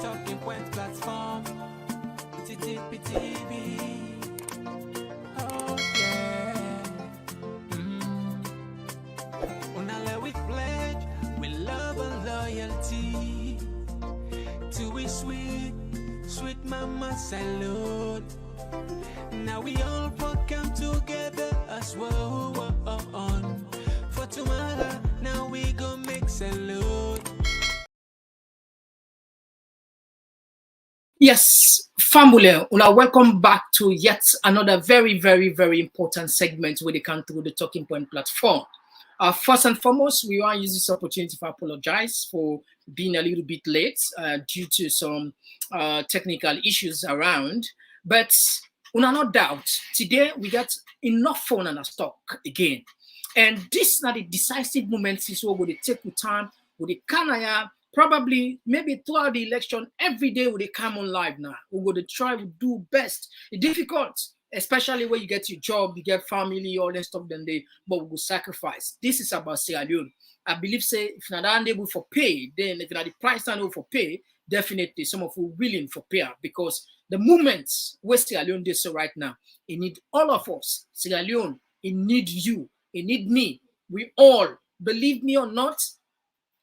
Talking Point platform, TTPTV. Oh yeah. Unale we pledge with love and loyalty to we sweet, sweet mama salute. Now we all come together as well. For tomorrow, now we go make salute. Yes, family, welcome back to yet another very, very, very important segment where they come through the Talking Point platform. First and foremost, we want to use this opportunity to apologize for being a little bit late due to some technical issues around. But no doubt, today we got enough phone and stock again. And this is not a decisive moment since we're going to take the time with the Kanaya. Probably, maybe throughout the election, every day will they come on live now. We're going to try to do best. It's difficult, especially when you get your job, you get family, all that stuff, then but we will sacrifice. This is about Sierra Leone. I believe, say, if you're not able for pay, then if you're not the price able for pay, definitely some of you willing for pay because the movements where Sierra Leone is so right now, it need all of us. Sierra Leone, it need you, it need me. We all, believe me or not,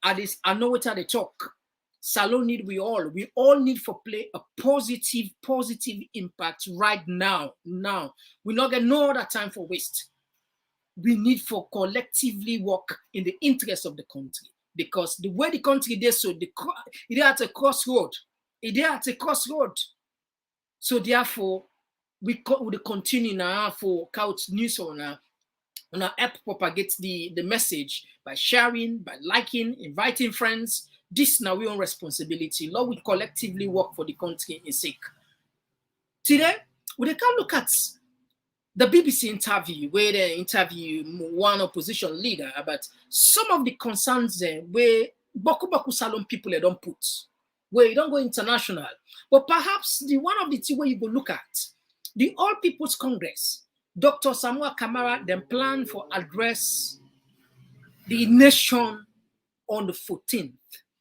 I know what they talk. Salon need we all need for play a positive impact right now. We not get no other time for waste. We need for collectively work in the interest of the country because the way the country is so it is at a crossroad. So therefore, we will continue now for couch news on help propagate the message by sharing, by liking, inviting friends. This now we own responsibility. Lord, we collectively work for the country in sake. Today, we can look at the BBC interview where they interview one opposition leader about some of the concerns where Baku Salon people they don't put, where you don't go international. But perhaps the one of the two where you go look at, the All People's Congress, Dr. Samura Kamara then plan for address the nation on the 14th.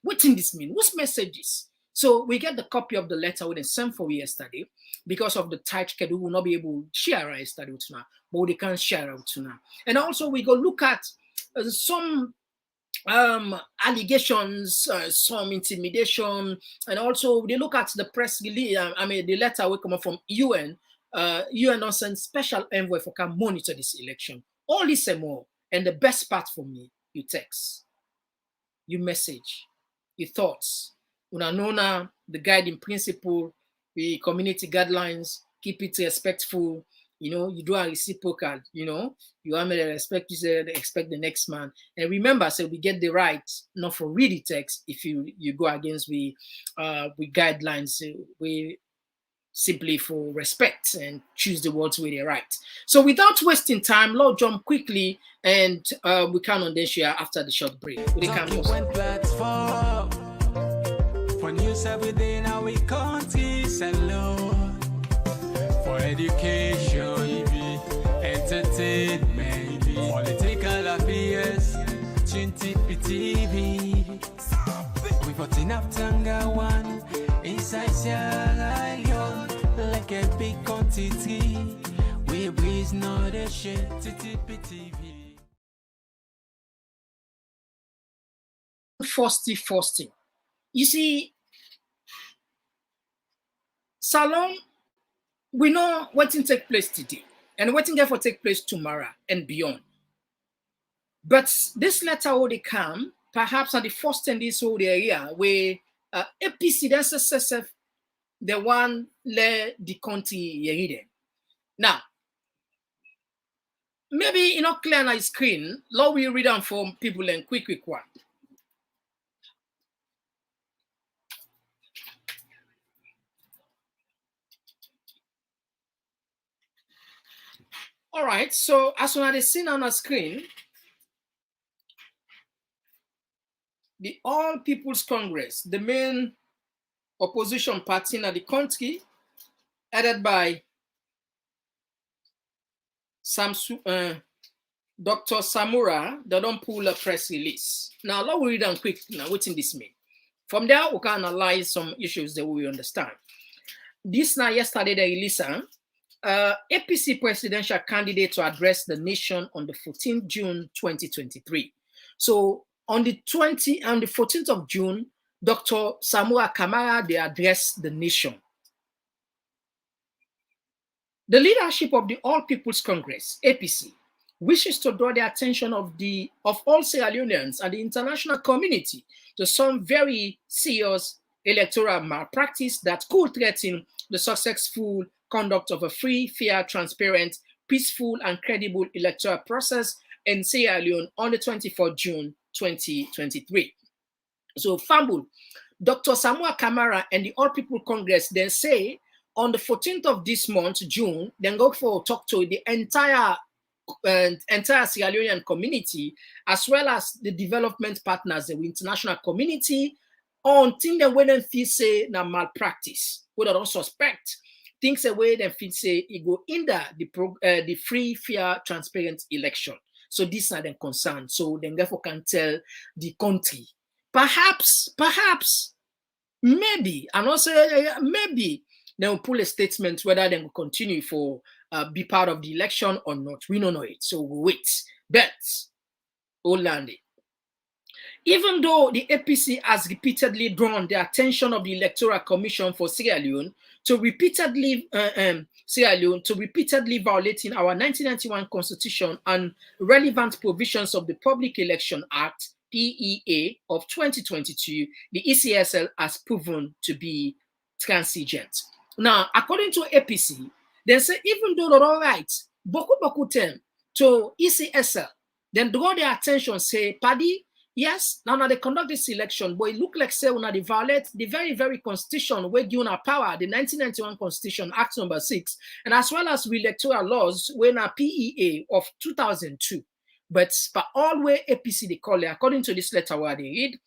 What does this mean? What's messages? So we get the copy of the letter we sent for yesterday because of the tight schedule. We will not be able to share yesterday now, but we can share out now. And also we go look at some allegations, some intimidation, and also they look at the press release. The letter will come from UN. UN also send special envoy for can monitor this election. All this and more. And the best part for me, you text, you message, your thoughts. Una know now the guiding principle, the community guidelines, keep it respectful. You do a reciprocal, you want me to respect you, say, expect the next man. And remember, so we get the right, not for read the text, if you go against we guidelines, we simply for respect and choose the words where they're right. So without wasting time, Lord jump quickly and we can on then share after the short break. Platform for news every day now we country alone. For education, entertainment, political affairs, TV. We put enough Tanga one inside Sierra Leone, like a big quantity. We breeze not a shit, TV. First. You see, Salon, we know what will take place today and what will take place tomorrow and beyond. But this letter will come perhaps at the first in this whole area where APC, the SSF, the one led the country. Now, maybe clear on the screen, Lord we read them for people and quick one. All right, so as soon as they seen on the screen, the All People's Congress, the main opposition party in the country, headed by Dr. Samura, they don't pull a press release. Now, let's read them quick. Now, what's in this mean? From there, we can analyze some issues that we understand. This now yesterday, the Elisa, APC presidential candidate to address the nation on the 14th June 2023. So on the 14th of June, Dr. Samura Kamara, they addressed the nation. The leadership of the All People's Congress, APC, wishes to draw the attention of all Sierra Leoneans and the international community to some very serious electoral malpractice that could threaten the successful conduct of a free, fair, transparent, peaceful, and credible electoral process in Sierra Leone on the 24th June 2023. So, Fambul, Dr. Samura Kamara and the All People Congress then say on the 14th of this month, June, then go for talk to the entire Sierra Leonean community, as well as the development partners, the international community, on things that when them feel say na malpractice, we don't suspect things the way them feel say it go hinder the free, fair, transparent election. So these are the concerns. So then therefore can tell the country, perhaps, maybe, and also maybe they will pull a statement whether they will continue for be part of the election or not. We don't know it, so we'll wait. But Olande, even though the APC has repeatedly drawn the attention of the Electoral Commission for Sierra Leone to repeatedly violating our 1991 Constitution and relevant provisions of the Public Election Act (PEA) of 2022, the ECSL has proven to be transigent. Now, according to APC, they say even though they're all right, boku term to ECSL, then draw their attention, say, Paddy, yes, now they conduct this election, but it look like say when they violate the very, very constitution where given our power, the 1991 Constitution, Act number 6, and as well as electoral laws when a PEA of 2002. But all way APC they call it, according to this letter where they read,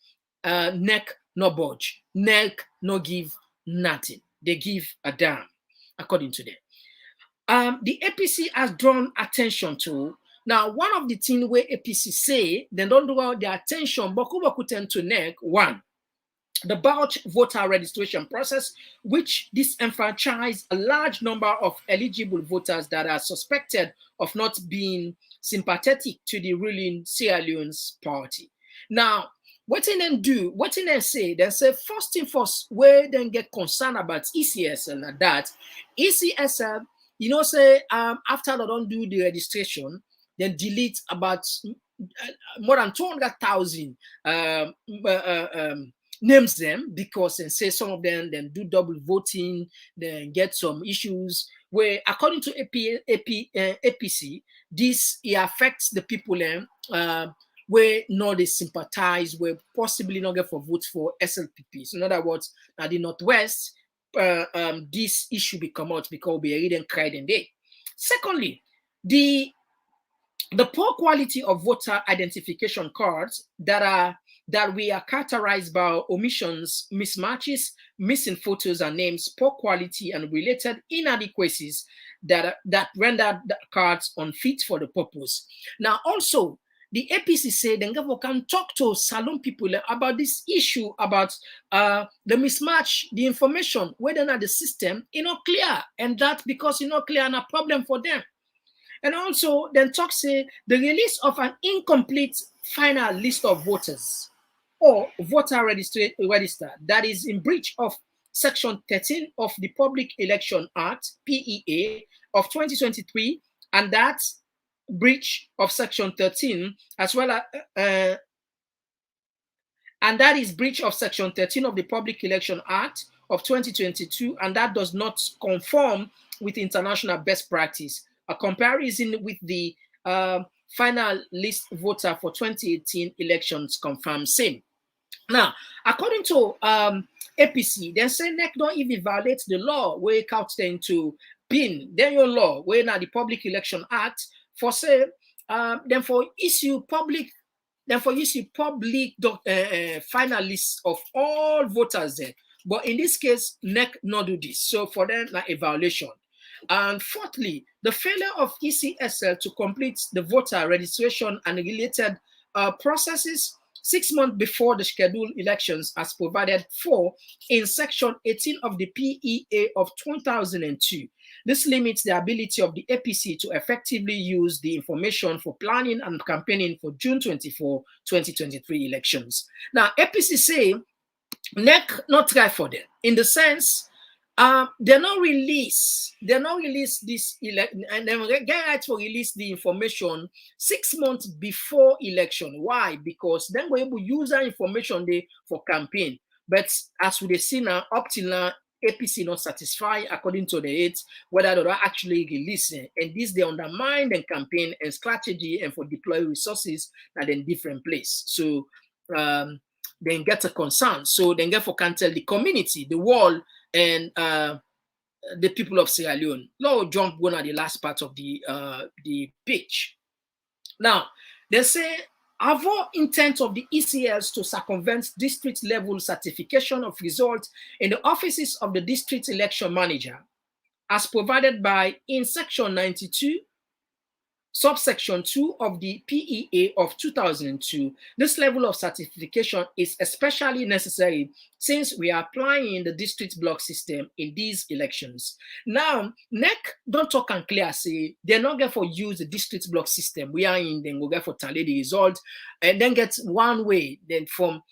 neck no budge, neck no give nothing. They give a damn, according to them. The APC has drawn attention to. Now, one of the things where APC say, they don't draw their attention, boku tend to neck, one, the bulk voter registration process, which disenfranchised a large number of eligible voters that are suspected of not being sympathetic to the ruling Sierra Leone's party. Now, what they then do, what they then say, first thing first, where then get concerned about ECSL and that, ECSL, you know, say, after they don't do the registration, then delete about more than 200,000 names them because and say some of them then do double voting, then get some issues where according to APC, this it affects the people where not they sympathize, where possibly not get for votes for SLPP. So in other words, now the Northwest, this issue will come out because we are reading cried and day. Secondly, the poor quality of voter identification cards that we are characterized by omissions, mismatches, missing photos and names, poor quality and related inadequacies that render the cards unfit for the purpose. Now, also, the APC said the government can talk to Salon people about this issue about the mismatch, the information, whether or not the system is not clear, and that because it's not clear and a problem for them. And also, then talk say the release of an incomplete final list of voters or voter register that is in breach of Section 13 of the Public Election Act, PEA, of 2023, and that breach of Section 13, as well as, and that is breach of Section 13 of the Public Election Act of 2022, and that does not conform with international best practice. A comparison with the final list voter for 2018 elections confirms same. Now, according to APC, they say NEC don't even violate the law where it counts them to pin their law where now the Public Election Act for say then for issue public final list of all voters there. But in this case, NEC not do this. So for them, like a violation. And fourthly, the failure of ECSL to complete the voter registration and related processes 6 months before the scheduled elections as provided for in Section 18 of the PEA of 2002. This limits the ability of the APC to effectively use the information for planning and campaigning for June 24, 2023 elections. Now, APC say NEC not try for them in the sense they not release this and then get right to release the information 6 months before election. Why? Because then we're able to use that information there for campaign. But as we see now, up till now, APC not satisfied according to the aides whether they're actually releasing, and this they undermine the campaign and strategy and for deploy resources at a different place. So then get a concern. So then therefore can tell the community, the world, and the people of Sierra Leone. Now jump one at the last part of the pitch. Now they say avoid intent of the ECSL to circumvent district level certification of results in the offices of the district election manager, as provided by in section 92. Subsection 2 of the PEA of 2002, this level of certification is especially necessary since we are applying the district block system in these elections. Now, NEC don't talk and clear, say they're not going to use the district block system. We are in, then we'll get for tally the result and then get one way, then from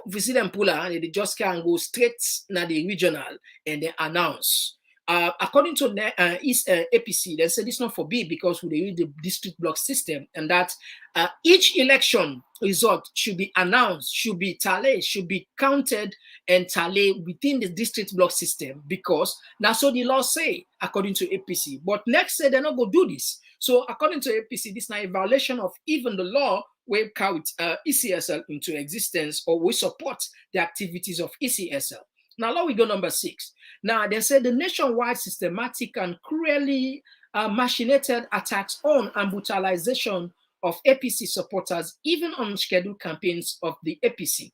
visit them puller, they just can go straight na the regional and then announce. According to APC, they said it's not forbid because we use the district block system, and that each election result should be announced, should be tallied, should be counted and tallied within the district block system, because that's what the law say, according to APC. But next say they're not going to do this. So according to APC, this is not a violation of even the law we carry ECSL into existence, or we support the activities of ECSL. Now, now we go number 6. Now, they said the nationwide systematic and cruelly machinated attacks on and brutalization of APC supporters, even on scheduled campaigns of the APC.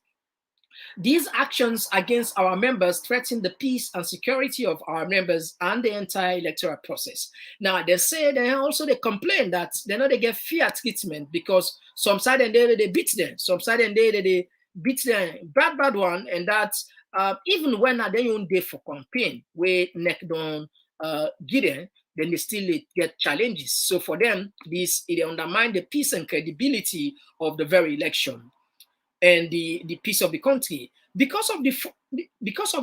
These actions against our members threaten the peace and security of our members and the entire electoral process. Now, they say they complain that they get fair treatment because some side and they beat them, some side and they beat them bad one, and that even when they own day for campaign, where NEC don't get them, then they still get challenges. So for them, it undermine the peace and credibility of the very election and the peace of the country. Because of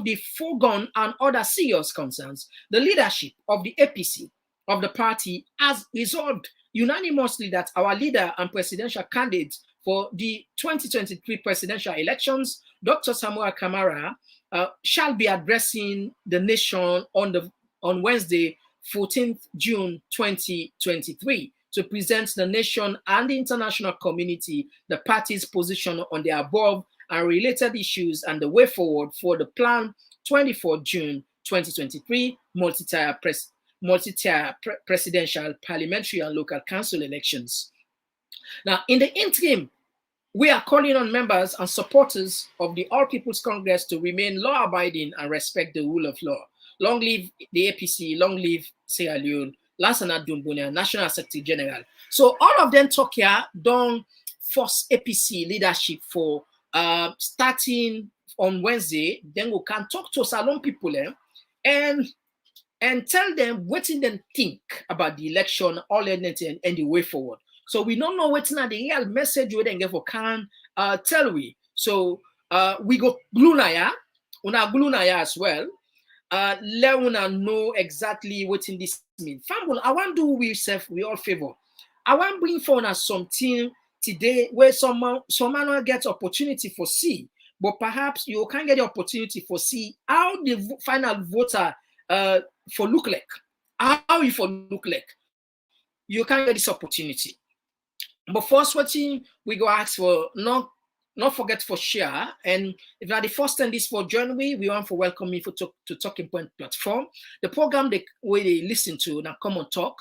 the foregone and other serious concerns, the leadership of the APC of the party has resolved unanimously that our leader and presidential candidate for the 2023 presidential elections, Dr. Samura Kamara, shall be addressing the nation on Wednesday, 14th June 2023, to present the nation and the international community the party's position on the above and related issues and the way forward for the planned 24 June 2023 multi-tier presidential, parliamentary, and local council elections. Now, in the interim, we are calling on members and supporters of the All People's Congress to remain law-abiding and respect the rule of law. Long live the APC, long live Sierra Leone, Lansana Dumbunia, National Secretary General. So all of them talk here, don't force APC leadership for starting on Wednesday. Then we can talk to Salon people and tell them what they think about the election, all anything, and the way forward. So we don't know what's not the real message we then get for can tell we. So we go Glunaya, una Glunaya as well. Let una know exactly what in this means. Famble, I want to do we all favor. I want to bring for us something today where someone gets opportunity for see, but perhaps you can't get the opportunity for see how the final voter for look like. How you for look like. You can't get this opportunity. But first, what we go ask for, not forget for share. And if you're the first time this for join we want to welcome you to Talking Point platform. The program they listen to now Komon-Tok.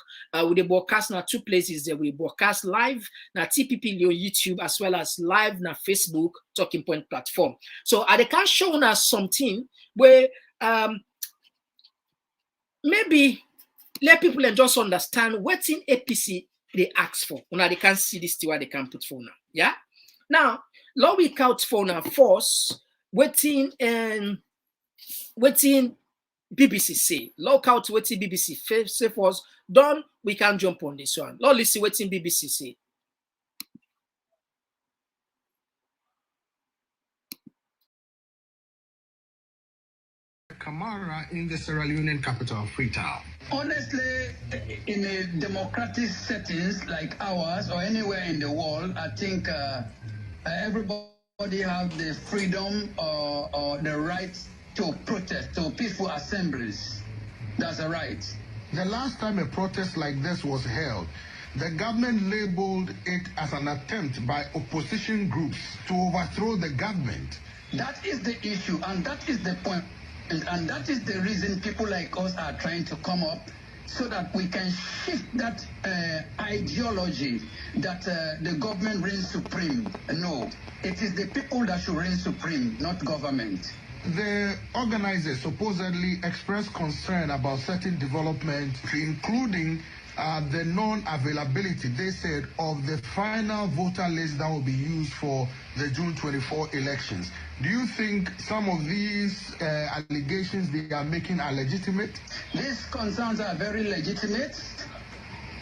We they broadcast now 2 places that we broadcast live now TPP on YouTube as well as live now Facebook Talking Point platform. So they can show us something where maybe let people just understand what's in APC they ask for. Now they can see this to what they can put for now. Yeah. Now, law we count for now force waiting and waiting BBC say. Look out waiting BBC say for us. Done, we can jump on this one. Lord, listen waiting BBC say. Kamara in the Sierra Leonean capital, Freetown. Honestly, in a democratic settings like ours or anywhere in the world, I think everybody have the freedom or the right to protest, to peaceful assemblies. That's a right. The last time a protest like this was held, the government labeled it as an attempt by opposition groups to overthrow the government. That is the issue, and that is the point. And that is the reason people like us are trying to come up so that we can shift that ideology that the government reigns supreme. No, it is the people that should reign supreme, not government. The organizers supposedly expressed concern about certain developments, including the non-availability, they said, of the final voter list that will be used for the June 24 elections. Do you think some of these allegations they are making are legitimate? These concerns are very legitimate,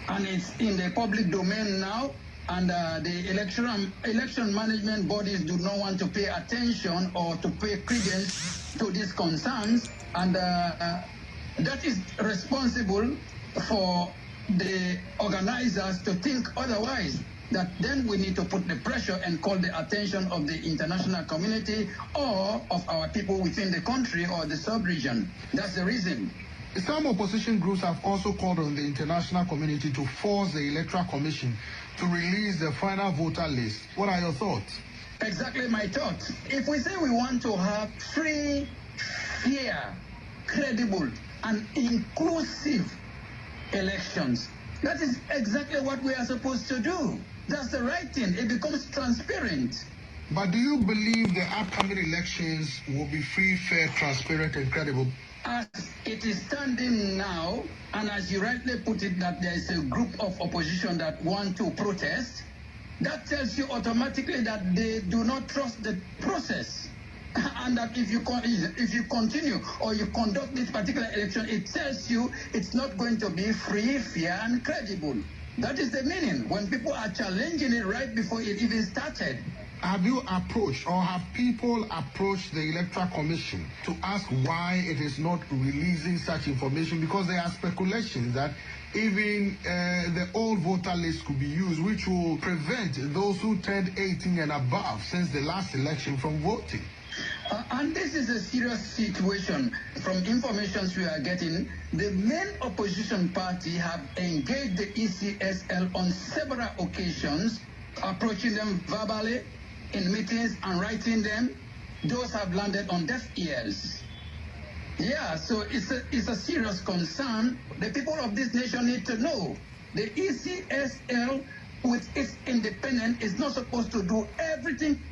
and it's in the public domain now. And the election management bodies do not want to pay attention or to pay credence to these concerns, and that is responsible for the organizers to think otherwise. That then we need to put the pressure and call the attention of the international community or of our people within the country or the sub-region. That's the reason. Some opposition groups have also called on the international community to force the Electoral Commission to release the final voter list. What are your thoughts? Exactly my thoughts. If we say we want to have free, fair, credible, and inclusive elections, that is exactly what we are supposed to do. That's the right thing. It becomes transparent. But do you believe the upcoming elections will be free, fair, transparent, and credible? As it is standing now, and as you rightly put it, that there is a group of opposition that want to protest, that tells you automatically that they do not trust the process. And that if you continue or you conduct this particular election, it tells you it's not going to be free, fair, and credible. That is the meaning when people are challenging it right before it even started. Have you approached or have people approached the Electoral Commission to ask why it is not releasing such information? Because there are speculations that even the old voter list could be used, which will prevent those who turned 18 and above since the last election from voting. And this is a serious situation. From information we are getting, the main opposition party have engaged the ECSL on several occasions, approaching them verbally in meetings and writing them. Those have landed on deaf ears. Yeah, so it's a serious concern. The people of this nation need to know. The ECSL, with its independence, is not supposed to do everything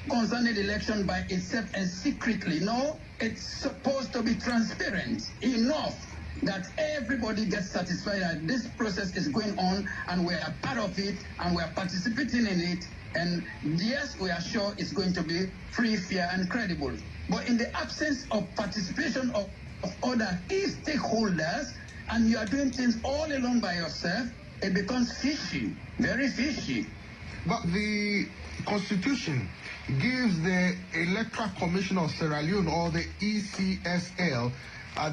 concerning the election by itself and secretly. No, it's supposed to be transparent enough that everybody gets satisfied that this process is going on and we are part of it and we are participating in it. And yes, we are sure it's going to be free, fair, and credible. But in the absence of participation of other key stakeholders, and you are doing things all alone by yourself, it becomes fishy, very fishy. But the Constitution gives the Electoral Commission of Sierra Leone, or the ECSL,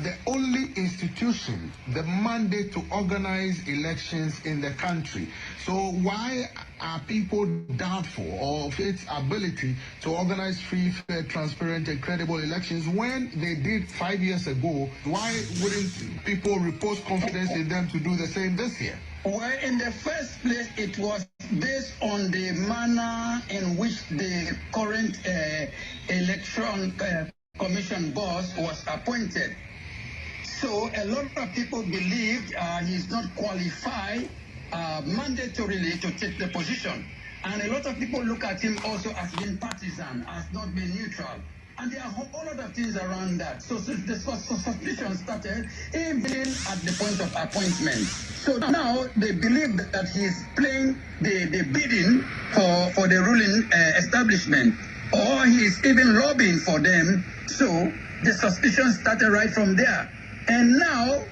the only institution, the mandate to organize elections in the country. So why are people doubtful of its ability to organize free, fair, transparent, and credible elections when they did 5 years ago? Why wouldn't people repose confidence in them to do the same this year? Well, in the first place, it was based on the manner in which the current election commission boss was appointed. So a lot of people believed he's not qualified mandatorily to take the position. And a lot of people look at him also as being partisan, as not being neutral. And there are a whole lot of things around that. So the suspicion started even at the point of appointment. So now they believe that he's playing the bidding for the ruling establishment, or he's even lobbying for them. So the suspicion started right from there. And now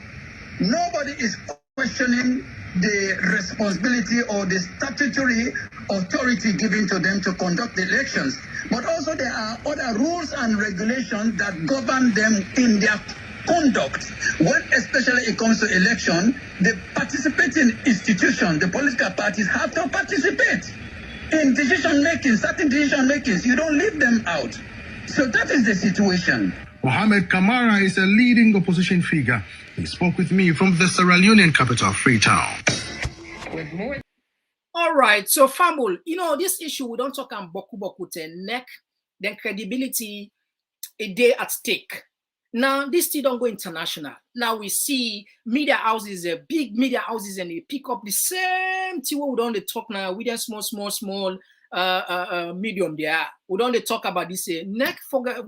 nobody is questioning the responsibility or the statutory authority given to them to conduct the elections. But also there are other rules and regulations that govern them in their conduct. When especially it comes to election, the participating institutions, the political parties have to participate in decision making, certain decision makings. You don't leave them out. So that is the situation. Mohammed Kamara is a leading opposition figure. He spoke with me from the Sierra Leonean capital, Freetown. All right, so Famul, this issue, we don't talk on boku neck, then credibility, a day at stake. Now, this still don't go international. Now we see media houses, big media houses, and they pick up the same thing we don't talk now with a small medium there. We don't talk about this. NEC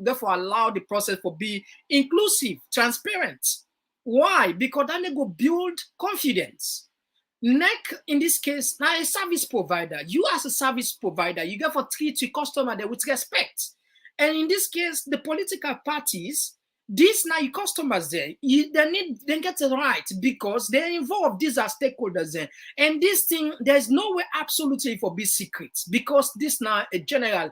therefore allow the process for be inclusive, transparent. Why? Because then they go build confidence. NEC in this case now a service provider. You as a service provider, you get for treat your customer there with respect. And in this case, the political parties, these now your customers there, they get it right because they're involved. These are stakeholders there, and this thing there's no way absolutely for be secrets because this now a general,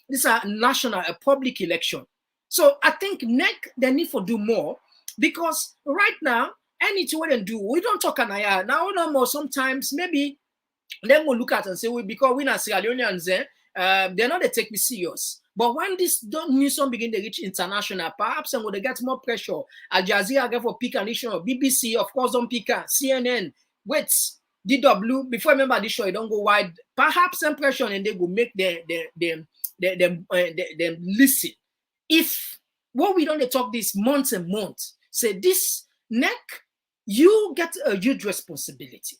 this are national, a public election. So I think NEC they need to do more because right now anything we do, we don't talk an eye now no more. Sometimes maybe they will look at and say, well, because we are Sierra Leoneans there, they're not they take me serious. But when this news begin to reach international, perhaps and when they get more pressure, Al Jazeera get for pick an issue, BBC, of course, don't pick CNN, wait, DW, before I remember this show, it don't go wide. Perhaps some pressure and they go make them listen. If what we don't talk this months and months, say this NEC, you get a huge responsibility.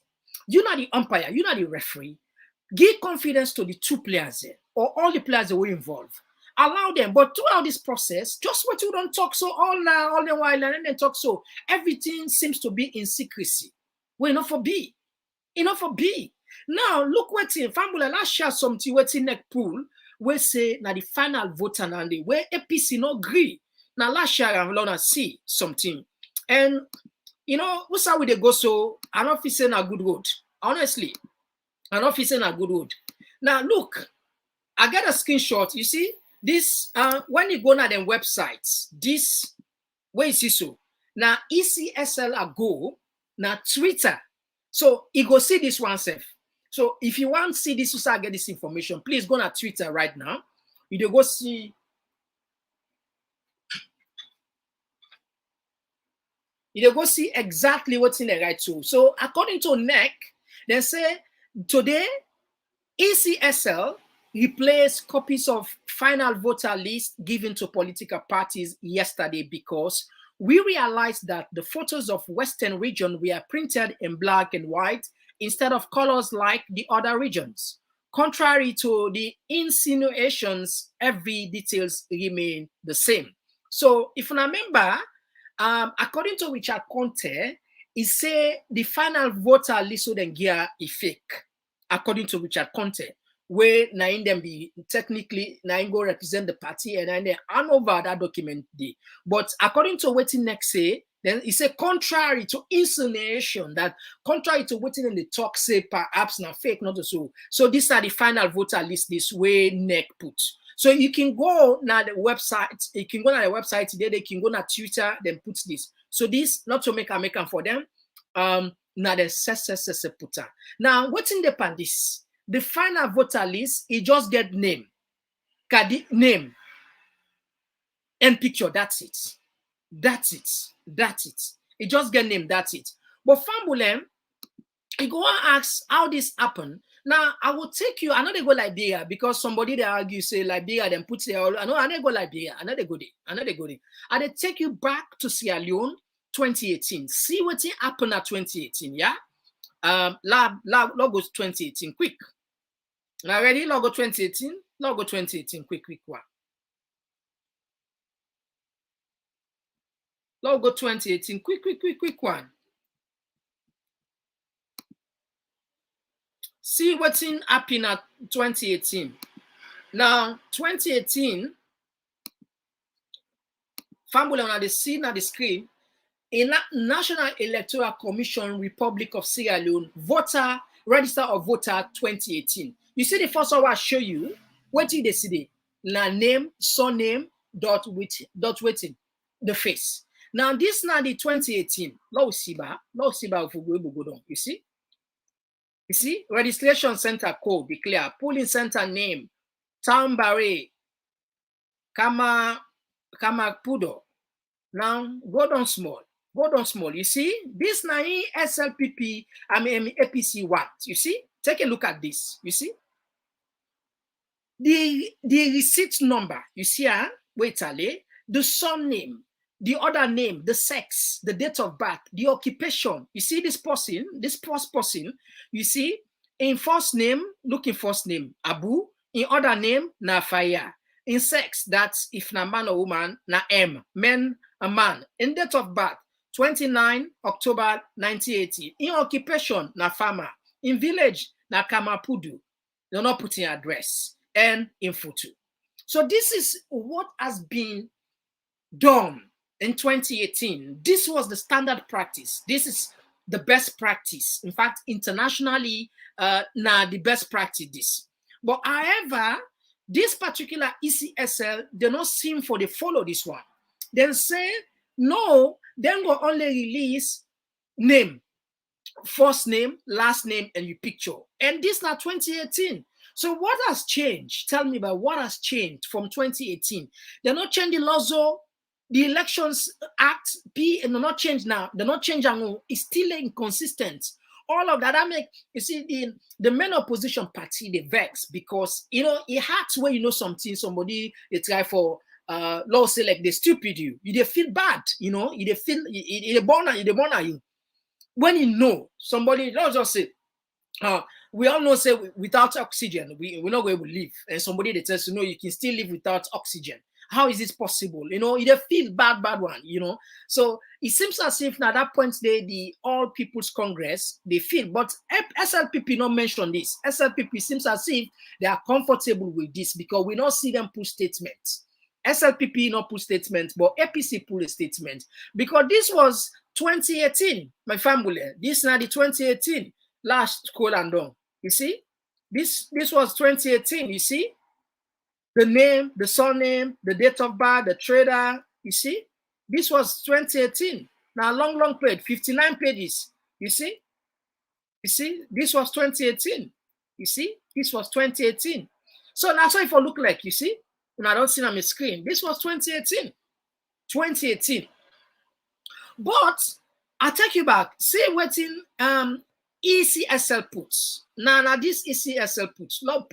You're not the umpire, you're not the referee. Give confidence to the two players there, or all the players that were involved. Allow them, but throughout this process, just what you don't talk so all the while, and then they talk so everything seems to be in secrecy. Well, enough for B. Enough for B. Now, look what's in Fambula. Let's share something what's in neck pool. We say now the final vote and the where APC no agree. Now let's share and learn and see something. And what's how we they go so an officer in a good road. Honestly, an officer in a good road. Now look, I got a screenshot. You see this when you go to them websites, this where is this so? Now ECSL a go now Twitter. So you go see this one self. So if you want to see this, to get this information, please go to Twitter right now. You go see. You go see exactly what's in the right tool. So according to NEC, they say today ECSL replaced copies of final voter list given to political parties yesterday because we realized that the photos of Western region were printed in black and white instead of colors like the other regions. Contrary to the insinuations, every details remain the same. So if you remember, according to Richard Conte, he say the final voter list would gear a fake. According to Richard Conte, where nine them be technically nine go represent the party and then they hand over that document day. But according to what NEC say, then he say contrary to insinuation that contrary to what in the talk say perhaps not fake, not so. So these are the final voter list this way NEC put. So you can go now the website, you can go to the website today, they can go to Twitter, then put this. So this not to make a for them. Now the put. Now what's in the pan this? The final voter list, it just get name, name, and picture. That's it. That's it. That's it. It just get name. That's it. But Fambulem, you go and ask how this happened. Now I will take you. I know they go Liberia because somebody they argue say Liberia then put there. I know they go Liberia. I know they go there. I know they go there. And they take you back to Sierra Leone 2018. See what happened at 2018. Yeah. Logo 2018. Quick. Now ready? Logo 2018. Logo 2018. Quick one. Let's go 2018. Quick one. See what's in happening at 2018. Now, 2018, family on the scene at the screen, in National Electoral Commission, Republic of Sierra Leone, voter, register of voter 2018. You see the first one I show you, what did they see? La name, surname, dot waiting, the face. Now, this now the 2018, you see? You see, registration center code declare, polling center name, town barre, Kamapudo. Now, go down small. You see, this now SLPP, APC want. You see, take a look at this. You see, the receipt number. You see, wait, Ale, the surname, the other name, the sex, the date of birth, the occupation. You see, this person, you see, in first name, looking first name, Abu, in other name, Nafaya. In sex, that's if na man or woman, na M, men, a man. In date of birth, 29 October 1980. In occupation, na farmer. In village, na Kamapudu. They're not putting address. And in photo. So this is what has been done in 2018. This was the standard practice. This is the best practice. In fact, internationally, the best practice this. But however, this particular ECSL, they not seem for they follow this one. Then say, no, then will only release name, first name, last name, and your picture. And this now 2018. So what has changed? Tell me about what has changed from 2018. They're not changing laws, the Elections Act, and they're not changed now. They're not changing. It's still inconsistent. All of that, you see, the main opposition party, they vex because, it hurts when you know something, somebody, they try for, law say like they stupid you. They feel bad, you they feel, they born you. When you know somebody, let's just say, we all know, say, without oxygen, we're not going to live. And somebody that tells you, no, you can still live without oxygen. How is this possible? They feel bad one, So it seems as if at that point, the All People's Congress, they feel, but SLPP not mention this. SLPP seems as if they are comfortable with this because we don't see them put statements. SLPP not put statements, but APC put a statement because this was 2018, my family. This now the 2018 last scroll and down. You see, this was 2018. You see, the name, the surname, the date of birth, the trader. You see, this was 2018. Now long page, 59 pages. You see, this was 2018. You see, this was 2018. So now, so if I look like, you see, and I don't see on my screen, this was 2018. 2018. But I take you back. See what in ECSL puts. Now this ECSL puts. Lord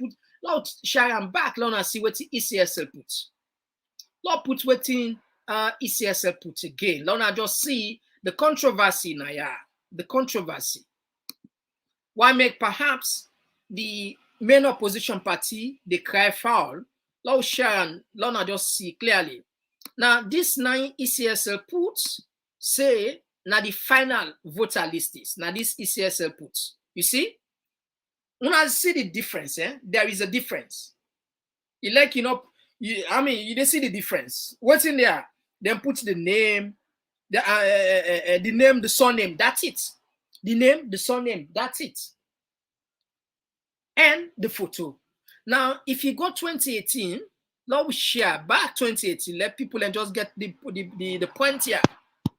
share and back. Lord see what ECSL puts. Lord put what in ECSL puts again. Lord just see the controversy now. Yeah, the controversy. Why make perhaps the main opposition party they cry foul? Lord share and Lord just see clearly. Now this 9 ECSL puts say now the final voter list is now this ECSL puts. You see? When I see the difference, there is a difference. You like, you don't see the difference. What's in there? Then put the name, the name, the surname, that's it. The name, the surname, that's it. And the photo. Now, if you go 2018, now we share back 2018, let people and just get the point here.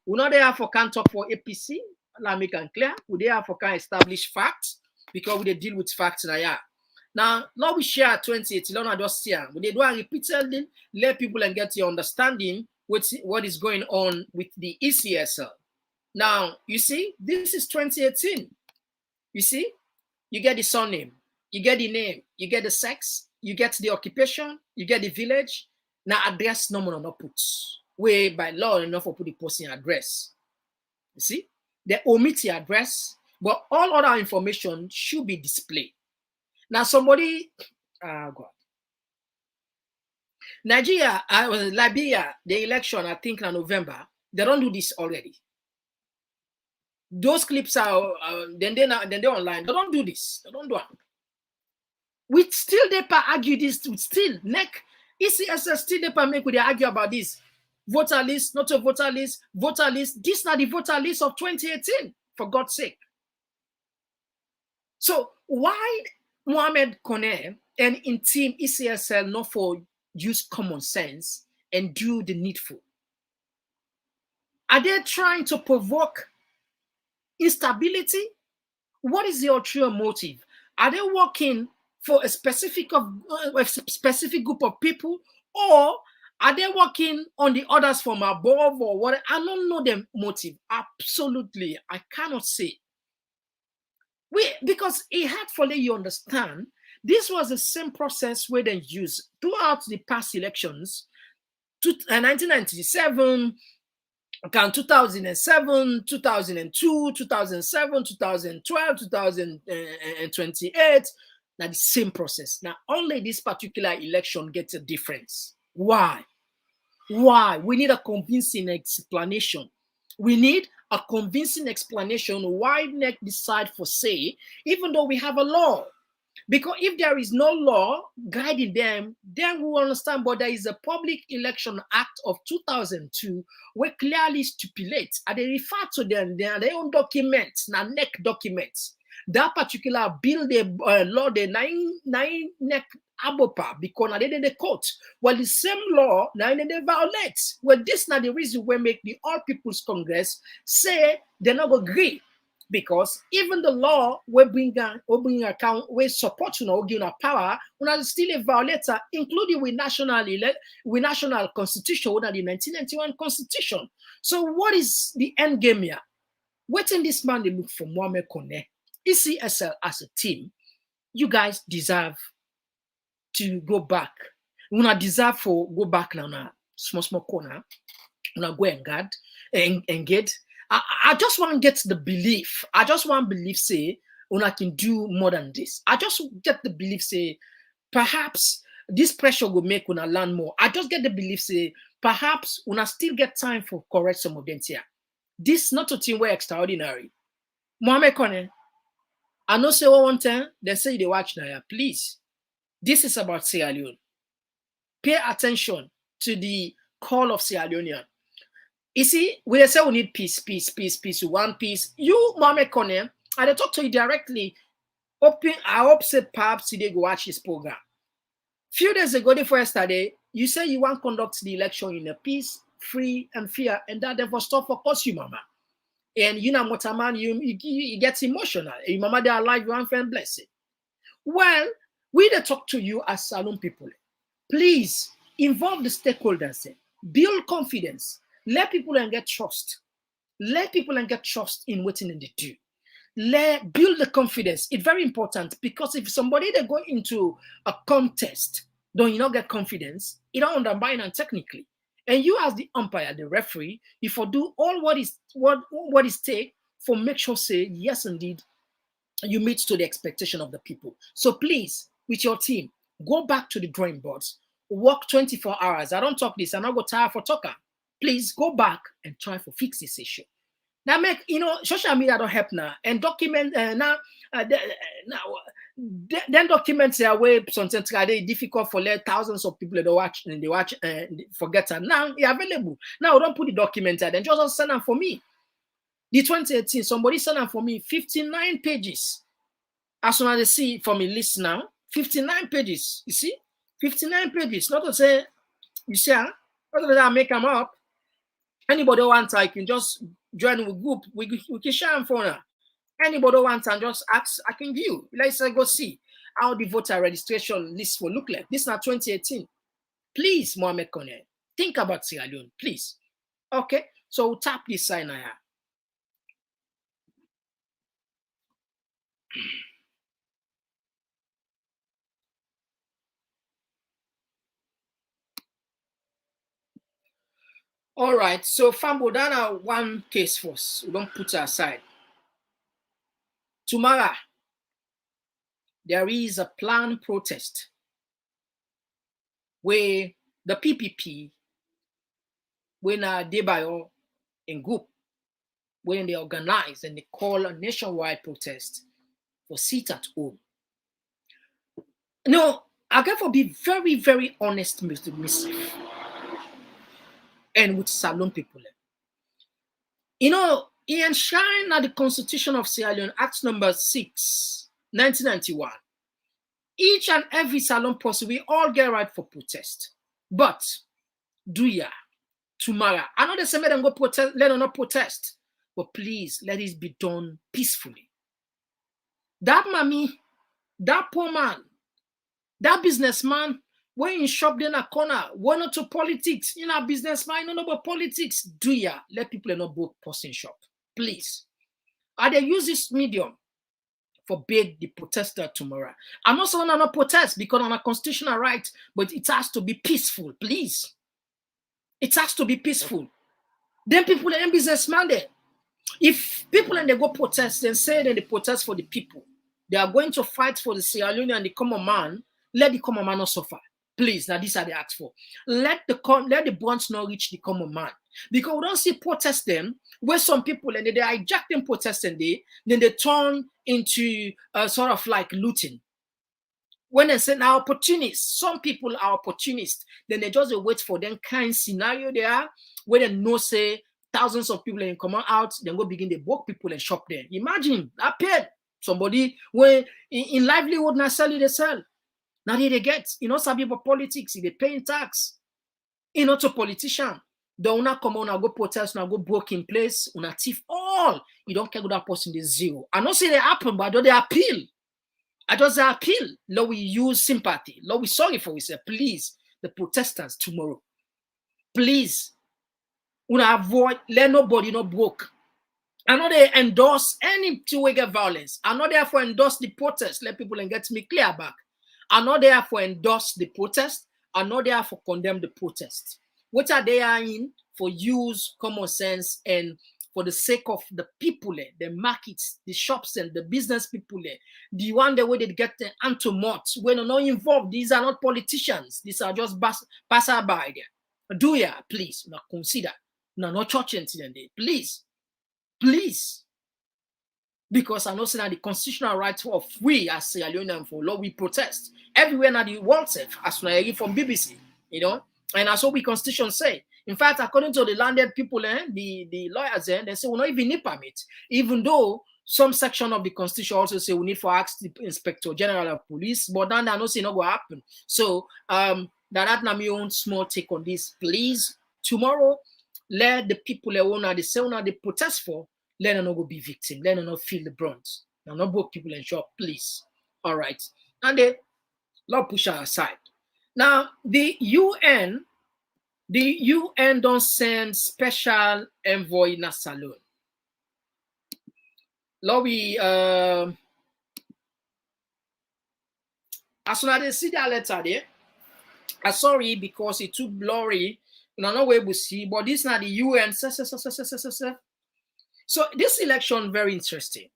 We're not there for can talk for APC, let me make clear. We're there for can establish facts. Because we deal with facts now. Now, we share 2018, not just here. We do repeatedly let people and get your understanding what is going on with the ECSL. Now, you see, this is 2018. You see, you get the surname, you get the name, you get the sex, you get the occupation, you get the village. Now, address no more not put. Way by law enough for put the posting address. You see, they omit the address. But all other information should be displayed. Now, somebody, God. Nigeria, Liberia, the election, I think in November, They don't do this already. Those clips are then they're online. They don't do this. They don't do it. We still argue this. Still neck ECSL still make they argue about this. Voter list, not a voter list, voter list. This is not the voter list of 2018, for God's sake. So why Mohamed Kone and in team ECSL not for use common sense and do the needful? Are they trying to provoke instability? What is the ulterior motive? Are they working for a specific group of people, or are they working on the others from above, or what? I don't know the motive. Absolutely, I cannot say. Because it had to let you understand, this was the same process where they used throughout the past elections, 1997, 2007, 2002, 2007, 2012, 2028. Now the same process. Now only this particular election gets a difference. Why? Why? We need a convincing explanation. We need a convincing explanation why NEC decide for say, even though we have a law. Because if there is no law guiding them, then we will understand. But there is a Public Election Act of 2002 where clearly stipulates, and they refer to them, their own documents, now NEC documents. That particular bill, the law, the nine NEC abopa, because now they did the court. Well, the same law now they violate. Well, this now the reason we make the All People's Congress say they not agree. Because even the law we bring account, we support give power, we still a violator, including with national constitution, with the 1991 constitution. So what is the end game here? Waiting this man they look for Mohamed Kone, ECSL as a team, you guys deserve to go back. We not deserve for go back now, small corner. We not go and guard and get. I just want to get the belief. I just want to believe, say, Una can do more than this. I just get the belief, say, perhaps this pressure will make Una learn more. I just get the belief, say, perhaps Una still get time for correct some of them here. This not a team where extraordinary. Mohamed Kone, I know say one time, they say they watch now. Please, this is about Sierra Leone. Pay attention to the call of Sierra Leonean. You see, we say we need peace, one peace. You, Mohamed Kone, I talk to you directly. I hope say perhaps today go watch this program. Few days ago, for yesterday, you say you want to conduct the election in a peace, free, and fair, and that therefore stop for course you, mama. And you know what man, you get emotional. Your mama they are alive, you want friend bless it. Well, we dey talk to you as Salon people. Please involve the stakeholders, build confidence. Let people and get trust. Let people and get trust in what they do. Build the confidence. It's very important because if somebody they go into a contest, don't you not get confidence, it don't undermine and technically. And you as the umpire, the referee, if you do all what is take for make sure say yes indeed you meet to the expectation of the people. So please, with your team, go back to the drawing boards. Work 24 hours. I don't talk this. I'm not go tired for talker. Please go back and try to fix this issue. Now, social media don't help now and document then documents their way sometimes they difficult for thousands of people that watch and they watch and forget it. Now it's available. Now don't put the document there. Then just send them for me. The 2018, somebody sent them for me 59 pages. As soon as they see from a list now, 59 pages. You see, 59 pages. Not to say, you see, not to say I make them up. Anybody wants, I can just join the group. We can share them for now. Anybody wants and just ask, I can view. Let's go see how the voter registration list will look like. This is not 2018. Please, Mohamed Kone, think about Sierra Leone, please. Okay, so we'll tap this sign here. All right, so Fambodana, one case force. We don't put it aside. Tomorrow, there is a planned protest where the PPP, when Debayo in group when they organize and they call a nationwide protest for sit at home. No, I got to be very, very honest with myself and with Salon people. You know, he enshrined at the Constitution of Sierra Leone, Act number 6, 1991. Each and every Salon person, we all get right for protest. But, do ya, tomorrow, I know they say let them go protest, let them not protest. But please, let it be done peacefully. That mommy, that poor man, that businessman, when in shop in a corner, why not to politics? In a businessman, no about politics. Do ya let people not both post in shop, please? And they use this medium for beg the protester tomorrow. I'm not saying I'm not protest because I'm a constitutional right, but it has to be peaceful, please. It has to be peaceful. Then people and businessman there. If people and they go protest and say that they protest for the people, they are going to fight for the Sierra Leone and the common man. Let the common man not suffer. Please, now these are the ask for. Let the brunt not reach the common man. Because we don't see protest them where some people and they hijack them protesting then they turn into sort of like looting. When they say now opportunists, some people are opportunists, then they just wait for them kind scenario there where they know say thousands of people and come out, then go begin to work people and shop there. Imagine that paid somebody when in livelihood now sell it they sell. Now they get, you know, some people politics, they paying tax. You know, to politician. Don't not come on and go protest, now go broke in place, on a thief all. You don't care what that person is zero. I don't say they happen, but I don't they appeal. I just appeal. Lord, we use sympathy. Lord, we sorry for we say, please, the protesters tomorrow. Please, we avoid, let nobody not broke. I know they endorse any two-way violence. I know therefore endorse the protest. Let people and get me clear back. I know therefore endorse the protest. I know therefore condemn the protest. What are they in for use common sense and for the sake of the people, the markets, the shops, and the business people, the one the way they get the anti-mots, when they're not involved, these are not politicians, these are just passerby there. Do ya, please, not consider, not church incident, please, because I know that the constitutional right of we as Sierra Leonean for law, we protest everywhere now the world self, as we from BBC, you know, and that's what we constitution say. In fact, according to the landed people, the lawyers, they say we not even need permit, even though some section of the constitution also say we need for ask the inspector general of police, but then I know say not going to happen. So that not my own small take on this. Please, tomorrow, let the people they say they protest for, let them not go be victim, let them not feel the brunt. Now not both people in shop, please. All right. And they love push her aside. Now the UN don't send special envoy in a salon. Lobby, as soon as they see that letter there, I'm sorry because it's too blurry. No way we see, but this is not the UN. So this election very interesting.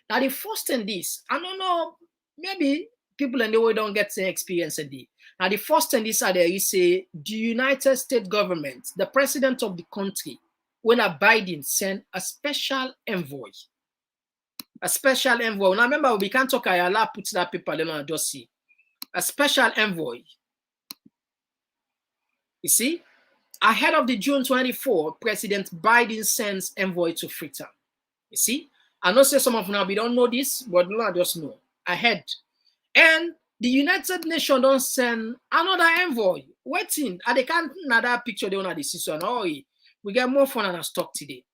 Now the first thing this, I don't know, maybe people in the world don't get the experience in it. Now the first thing this are there is say the United States government, the president of the country, when Biden sent a special envoy. A special envoy. Now remember we can't talk Ayala put that paper then and just see. A special envoy. You see? Ahead of the June 24, President Biden sends envoy to Freetown. You see? I know say some of now we don't know this, but no, just know. Ahead. And the United Nations don't send another envoy. Waiting. And they can't another picture they want to see. So no, we get more fun than a stock today.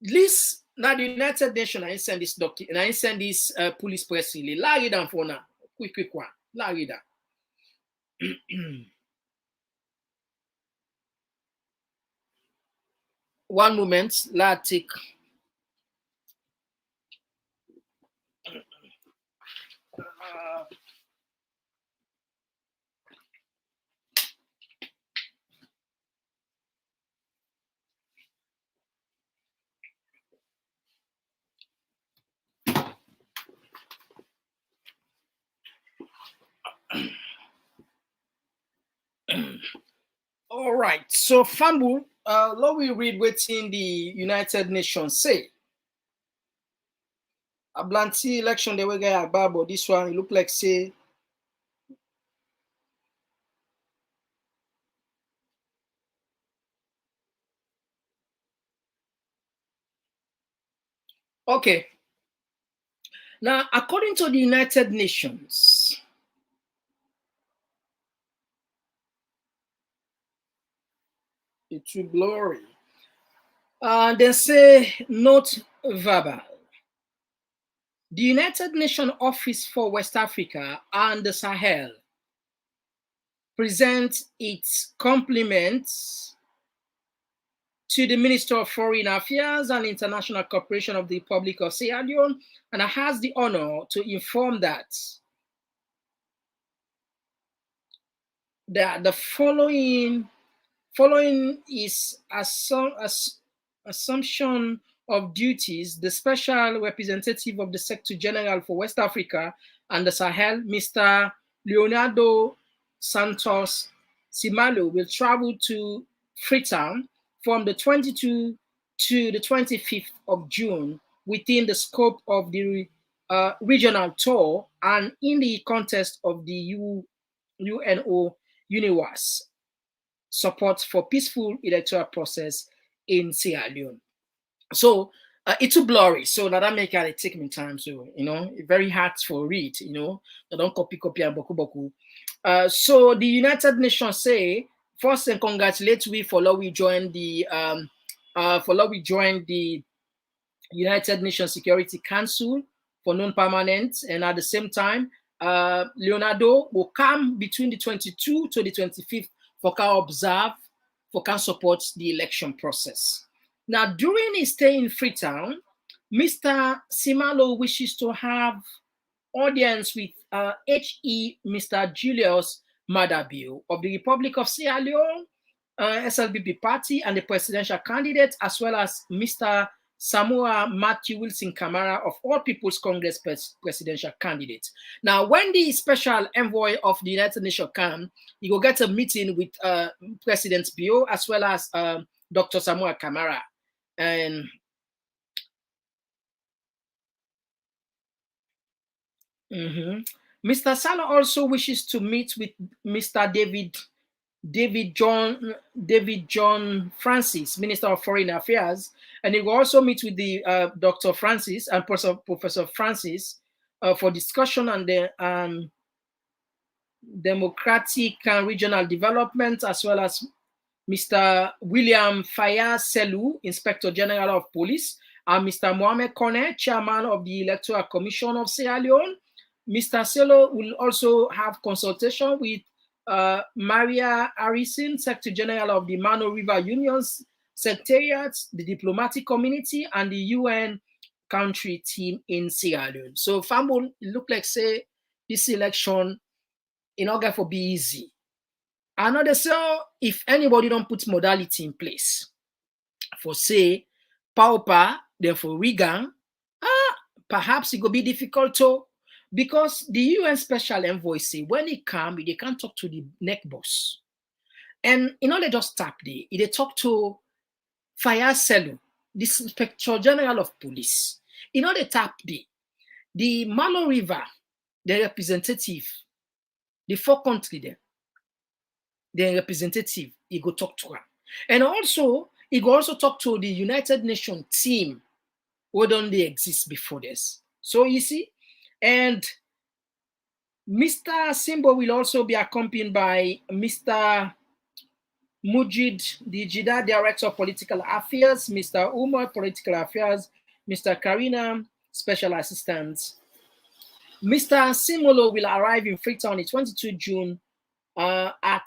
This now the United Nations I send this document and I send this police press release. Larry down for now. Quick one. Larry down. One moment, let's take. All right. So, Fambu, let we read what's in the United Nations say. A Blanty election they will get about, but this one it look like say. Okay. Now, according to the United Nations, it's a glory. They say not verbal. The United Nations Office for West Africa and the Sahel presents its compliments to the Minister of Foreign Affairs and International Cooperation of the Republic of Sierra Leone, and has the honor to inform that the following is assumption of duties. The special representative of the Secretary General for West Africa and the Sahel, Mr. Leonardo Santos Simalo, will travel to Freetown from the 22 to the 25th of June within the scope of the regional tour and in the context of the UNO UNIWAS support for peaceful electoral process in Sierra Leone. So it's too blurry. So that make it take me time. So very hard for read. I don't copy and boku boku. So the United Nations say first and congratulate we for we join the United Nations Security Council for non-permanent, and at the same time, Leonardo will come between the 22 to the 25th for can observe, for can support the election process. Now, during his stay in Freetown, Mr. Simalo wishes to have audience with Mr. Julius Madabio of the Republic of Sierra Leone, SLBP party, and the presidential candidate, as well as Mr. Samura Wilson Kamara of All People's Congress presidential candidate. Now, when the special envoy of the United Nations comes, he will get a meeting with President Bio as well as Dr. Samura Kamara. And Mr. Sala also wishes to meet with Mr. David John Francis, Minister of Foreign Affairs, and he will also meet with the Dr. Francis and Professor Francis for discussion on the democratic and regional development, as well as Mr. William Fayaz Selu, Inspector General of Police, and Mr. Mohamed Kone, Chairman of the Electoral Commission of Sierra Leone. Mr. Selu will also have consultation with Maria Harrison, Secretary General of the Mano River Union's Secretariat, the diplomatic community, and the UN country team in Sierra Leone. So, Famble, it look like say this election in order for be easy. Another so if anybody don't put modality in place for say Paupa, then for Regan, perhaps it could be difficult to. Because the UN special envoy say when he come, they can't talk to the neck boss. And they just tap there. They talk to Fayaz Selu, the Inspector General of Police. They tap there. The Malo River, the representative, the four country there, the representative, he go talk to her. And also, he go also talk to the United Nations team who don't they exist before this. So you see, and Mr. Simbo will also be accompanied by Mr. Mujid, the Jida Director of Political Affairs, Mr. Umar, Political Affairs, Mr. Karina, Special Assistant. Mr. Simolo will arrive in Freetown on 22 June at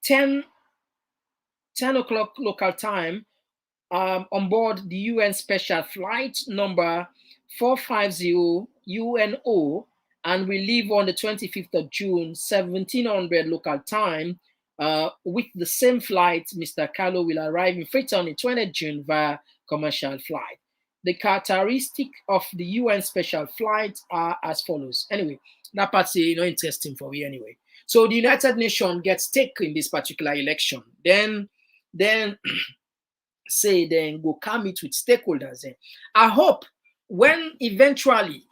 10 o'clock local time on board the UN Special Flight number 450 UNO, and we leave on the 25th of June, 1700 local time. With the same flight, Mr. Carlo will arrive in Freetown on 20th June via commercial flight. The characteristic of the UN special flight are as follows. Anyway, that part's interesting for me anyway. So the United Nations gets stake in this particular election. Then say then go come it with stakeholders. I hope when eventually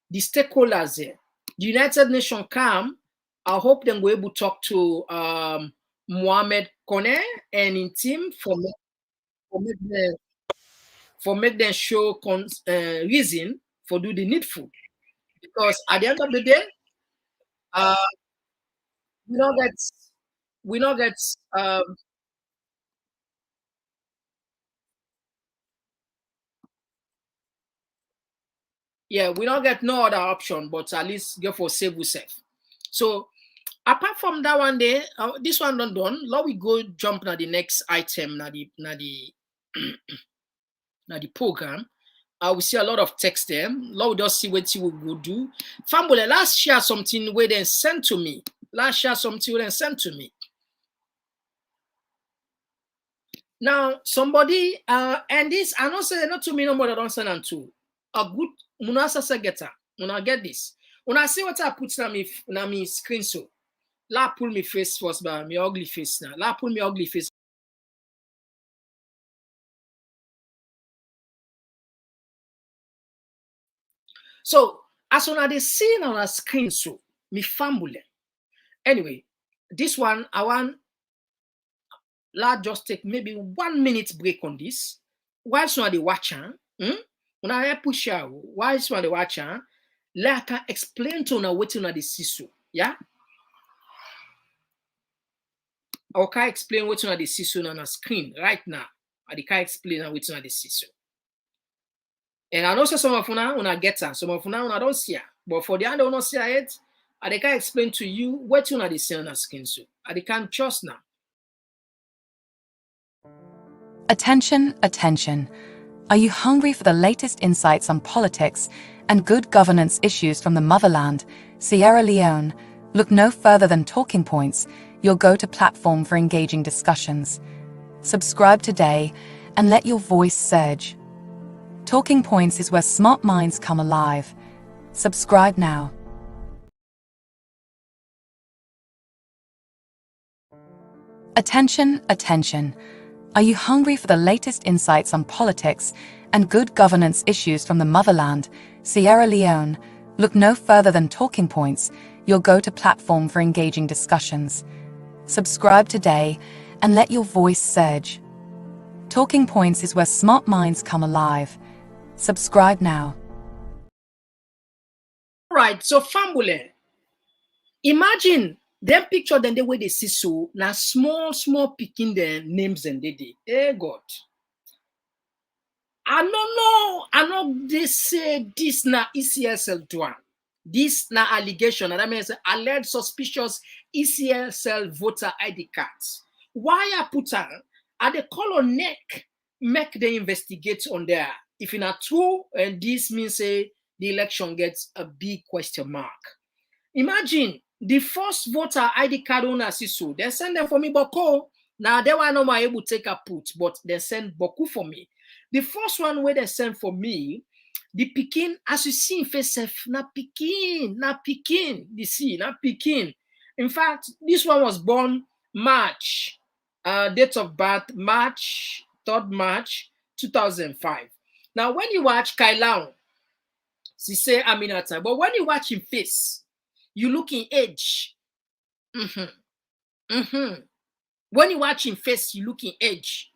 the stakeholders, the United Nations come, I hope then we able to talk to Mohamed Kone and in team for make them show reason for do the needful. Because at the end of the day, we don't get yeah, we don't get no other option but at least go for save yourself. So apart from that one day, this one done. Now we go jump na the next item na the now the program. We see a lot of text there. Now we just see what you will do. Family, let's share something where they sent to me. Let's share something where they sent to me. Now, somebody, and this, I don't say not to me no more, I don't send them to. A good, Munasa Segeta, when I get this. When I see what I put na me screen so, la pull me face first by me ugly face now. La pull me ugly face. So, as when I see on a screen so, me family. Anyway, this one, I want, let's just take maybe 1 minute break on this. Whilst on the watcher, when I push out, whilst on the watcher, let I can explain to now what on the CISO. Yeah? I can explain what on the CISO on the screen right now. I can explain what on the CISO. And I know some of you now get her, some of you now don't see her. But for the other who don't see her yet, I can explain to you what on the screen on the screen. So I can trust now. Attention, attention. Are you hungry for the latest insights on politics and good governance issues from the motherland, Sierra Leone? Look no further than Talking Points, your go-to platform for engaging discussions. Subscribe today and let your voice surge. Talking Points is where smart minds come alive. Subscribe now. Attention, attention. Are you hungry for the latest insights on politics and good governance issues from the motherland, Sierra Leone? Look no further than Talking Points, your go-to platform for engaging discussions. Subscribe today and let your voice surge. Talking Points is where smart minds come alive. Subscribe now. All right, so family, imagine them picture then the way they see so now small picking their names and they did. Hey God. I don't know. I know they say this na ECSL one. This na allegation, and that means alleged suspicious ECSL voter ID cards. Why I put her at the color neck make the investigate on there. If it's not true, and this means say the election gets a big question mark. Imagine the first voter ID card owner so they send them for me Boko. Now they were not able to take a put, but they send Boku for me. The first one where they sent for me, the Pekin, as you see in face, na Pekin, you see, na Pekin. In fact, this one was born March, date of birth, 3rd March 2005. Now, when you watch Kailang, she say Aminata, but when you watch him face, you look in age. When you watch him face, you look in age.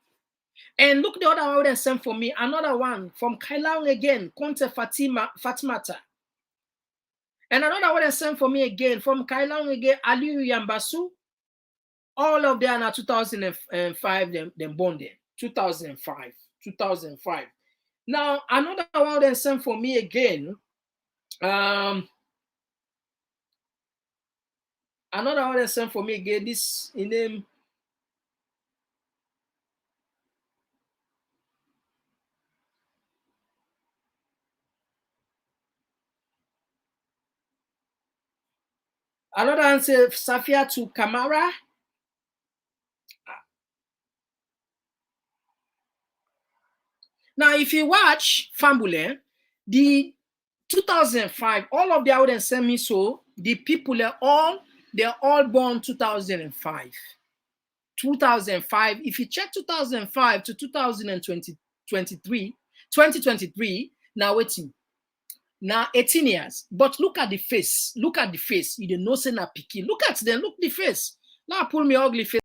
And look the other one they sent for me, another one from Kailang again, Conte Fatimata. And another one they sent for me again, from Kailang again, Aliu Yambasu. All of them are 2005, them born there. 2005. Now, another one they sent for me again, another one they sent for me again, this in name. Another answer, Safia to Kamara. Now, if you watch Fambule, the 2005, all of the audience sent me so the people are all they're all born 2005. 2005. If you check 2005 to 2023, now waiting. Now 18 years. But look at the face. Look at the face. You don't know say na picky. Look at them. Look the face. Now pull me ugly face.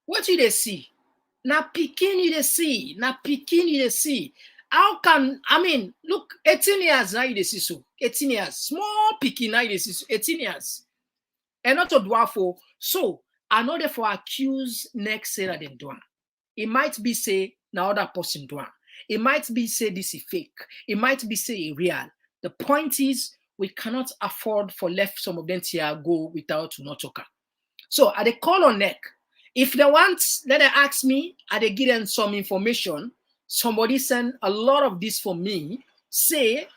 What do they see? Now picking you they see. Now picking you they see. How can, I mean, look, 18 years now you see so. 18 years. Small picking now you see so. 18 years. And not a dwarfo. So, another for accuse next say that they do. It might be say now other person do. It might be say this is fake. It might be say real. The point is we cannot afford for left some of them to go without not talker. So at the call on neck, if they want, then they ask me, I they give them some information. Somebody send a lot of this for me. Say,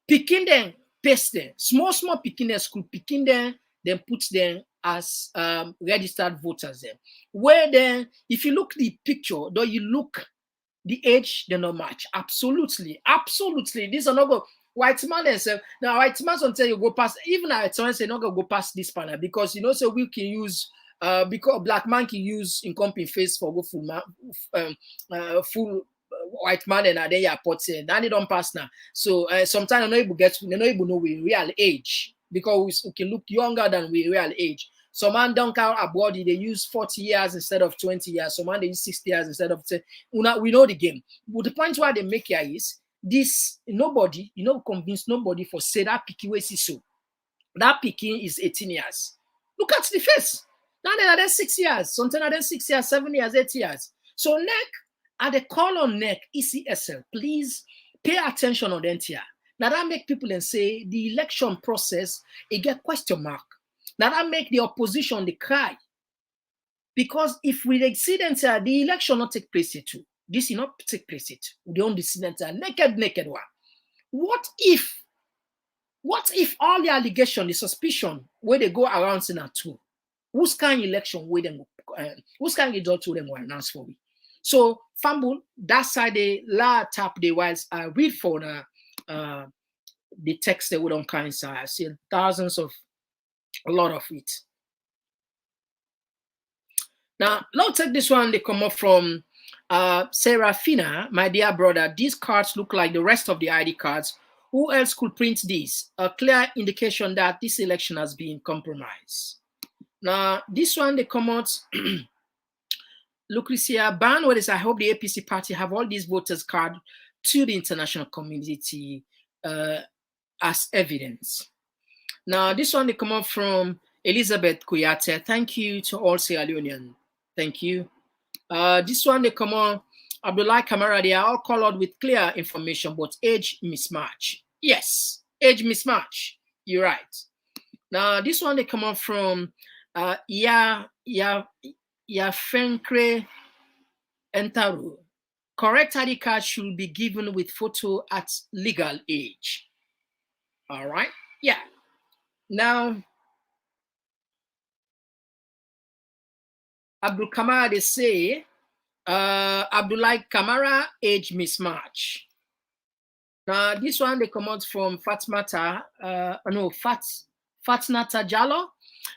picking them, paste them, small picking them, school picking them, then put them as registered voters. Then, where then, if you look the picture, though you look the age, they not match. Absolutely. This are not go white man themselves. Now white man until you go past, even at times say not gonna go past this panel because you know so we can use because black man can use in company face for go full full white man and then you put saying that they don't pass now. So sometimes they're not able know we real age because we can look younger than we real age. Some man don't count abroad, they use 40 years instead of 20 years. Some man they use 60 years instead of 10. We know the game. But the point why they make here is this nobody, convince nobody for say that picky way so. That picking is 18 years. Look at the face. Now they are 6 years, sometimes are 6 years, 7 years, 8 years. So neck, at the call on neck, ECSL, please pay attention on the NTR. Now that make people and say the election process, it get question mark. Now that make the opposition they cry. Because if we exceed the election not take place too. This will not take place it. We don't decide naked one. What if all the allegation, the suspicion, where they go around saying too? Whose kind of election where them whose kind of result to them will announce for me? So fumble that side they la tap the whilst I read for the text they would on kind side. I see thousands of a lot of it. Now, let's take this one. They come up from Serafina, my dear brother. These cards look like the rest of the ID cards. Who else could print this? A clear indication that this election has been compromised. Now, this one, they come out. Lucrecia Ban, what is I hope the APC party have all these voters card to the international community as evidence. Now, this one, they come up from Elizabeth Kuyate. Thank you to all Sierra Leoneans. Thank you. This one, they come on, Abdullah Kamara, they are all colored with clear information, but age mismatch. Yes, age mismatch. You're right. Now, this one, they come on from Yafenkre Entaru. Correct ID card should be given with photo at legal age. All right. Yeah. Now, Abdul Kamara, they say, Abdullah Kamara, age mismatch. Now, this one, they come out from Fatnata Jallo.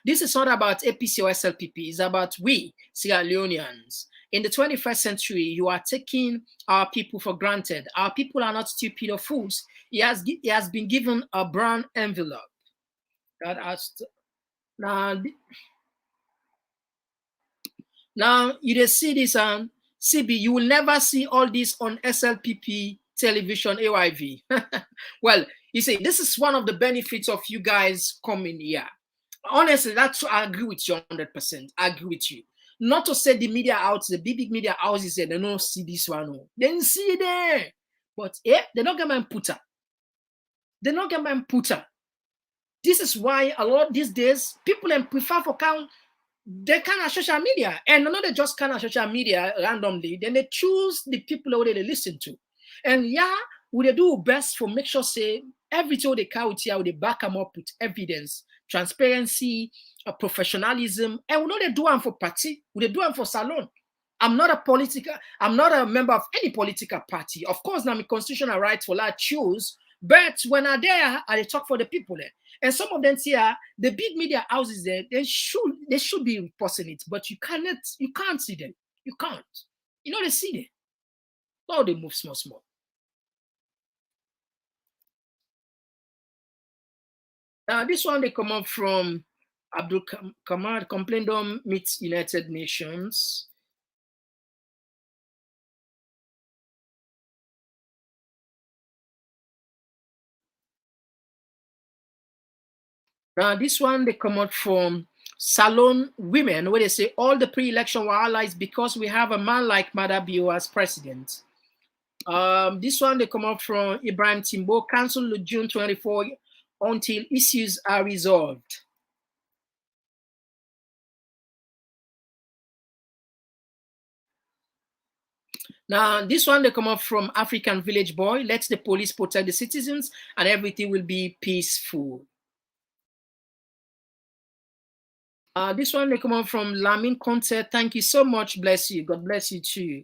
This is not about APC or SLPP. It's about we, Sierra Leoneans. In the 21st century, you are taking our people for granted. Our people are not stupid or fools. He has been given a brown envelope. That has to, now you see this on CB. You will never see all this on SLPP television AYV. Well, you see, this is one of the benefits of you guys coming here. Honestly, I agree with you 100%. I agree with you. Not to say the media out, the big media houses, they don't see this one. They don't see it there. But they don't get my putter. They don't get my putter. This is why a lot these days people prefer for count. They kind of social media, and not they just kind of social media randomly. Then they choose the people that they listen to, and we they do best for make sure say everything they carry here, they back them up with evidence, transparency, professionalism, and we know they do them for party, we they do them for salon. I'm not a member of any political party. Of course, now my constitutional rights will I choose, but when I'm there, I talk for the people there. And some of them say the big media houses there, they should be reporting it, but you can't see them. You can't. You know they see them. Oh, they move small. This one they come up from Abdul Kamara, Complaint meets United Nations. This one they come out from Salon Women, where they say all the pre-election were allies because we have a man like Madabio as president. This one they come up from Ibrahim Timbo, cancel June 24 until issues are resolved. Now, this one they come up from African Village Boy, let the police protect the citizens and everything will be peaceful. This one they come up from Lamin Conte. Thank you so much. Bless you. God bless you too.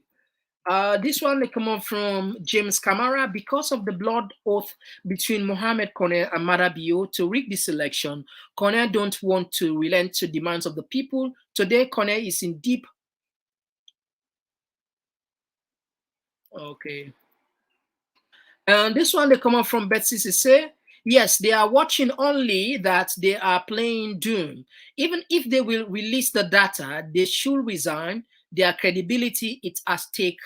This one they come up from James Kamara. Because of the blood oath between Mohamed Kone and Madabio to rig this election, Kone don't want to relent to demands of the people. Today, Kone is in deep. Okay. And this one they come up from Betsy say, yes, they are watching only that they are playing Doom. Even if they will release the data, they should resign. Their credibility is at stake.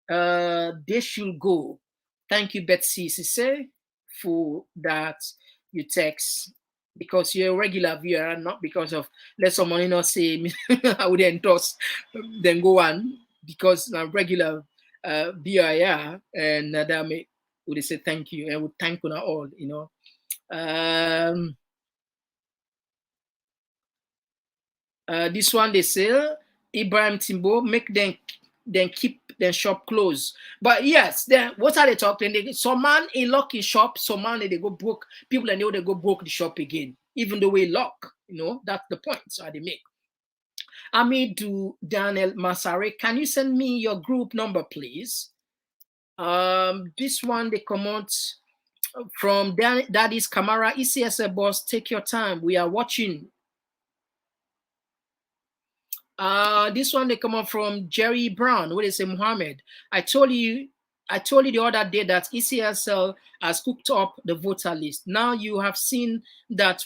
They should go. Thank you, Betsy Sise, for that you text, because you're a regular viewer, not because of let someone not say I would endorse, then go on because I'm regular viewer, yeah, and that would say thank you and would thank you all, you know. This one they say Ibrahim Timbo make them then keep their shop closed. But yes, then what are they talking? Some man a lock his shop, some man they go broke. People and they go broke the shop again, even though we lock. You know, that's the point. So they make. Amidu Daniel Masare, can you send me your group number, please? This one they come out from Daddy's Kamara ECSL boss. Take your time. We are watching. This one they come up from Jerry Brown. What is it, Muhammad? I told you the other day that ECSL has cooked up the voter list. Now you have seen that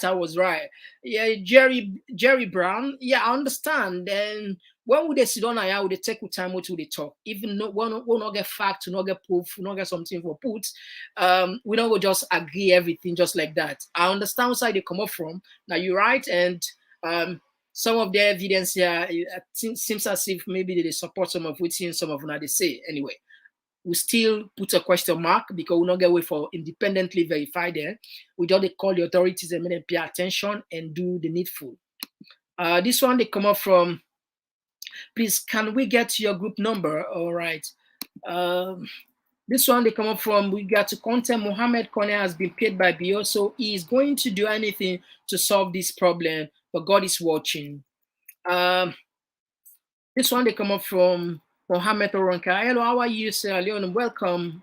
I was right. Yeah, Jerry Brown. Yeah, I understand. Then when would they sit down here, would they take time what would they talk? Even no one will not get fact, not get proof, not get something for put. We don't go just agree everything just like that. I understand what side they come up from. Now you're right, and some of the evidence here seems as if maybe they support some of what some of what they say. Anyway, we still put a question mark because we not get way for independently verified there. We just call the authorities and make them pay attention and do the needful. This one they come up from, please, can we get your group number? All right. This one they come up from, we got to content Mohammed Kone has been paid by BO, so he is going to do anything to solve this problem, but God is watching. This one they come up from Mohammed Oronka. Hello, how are you, Sierra Leone? Welcome.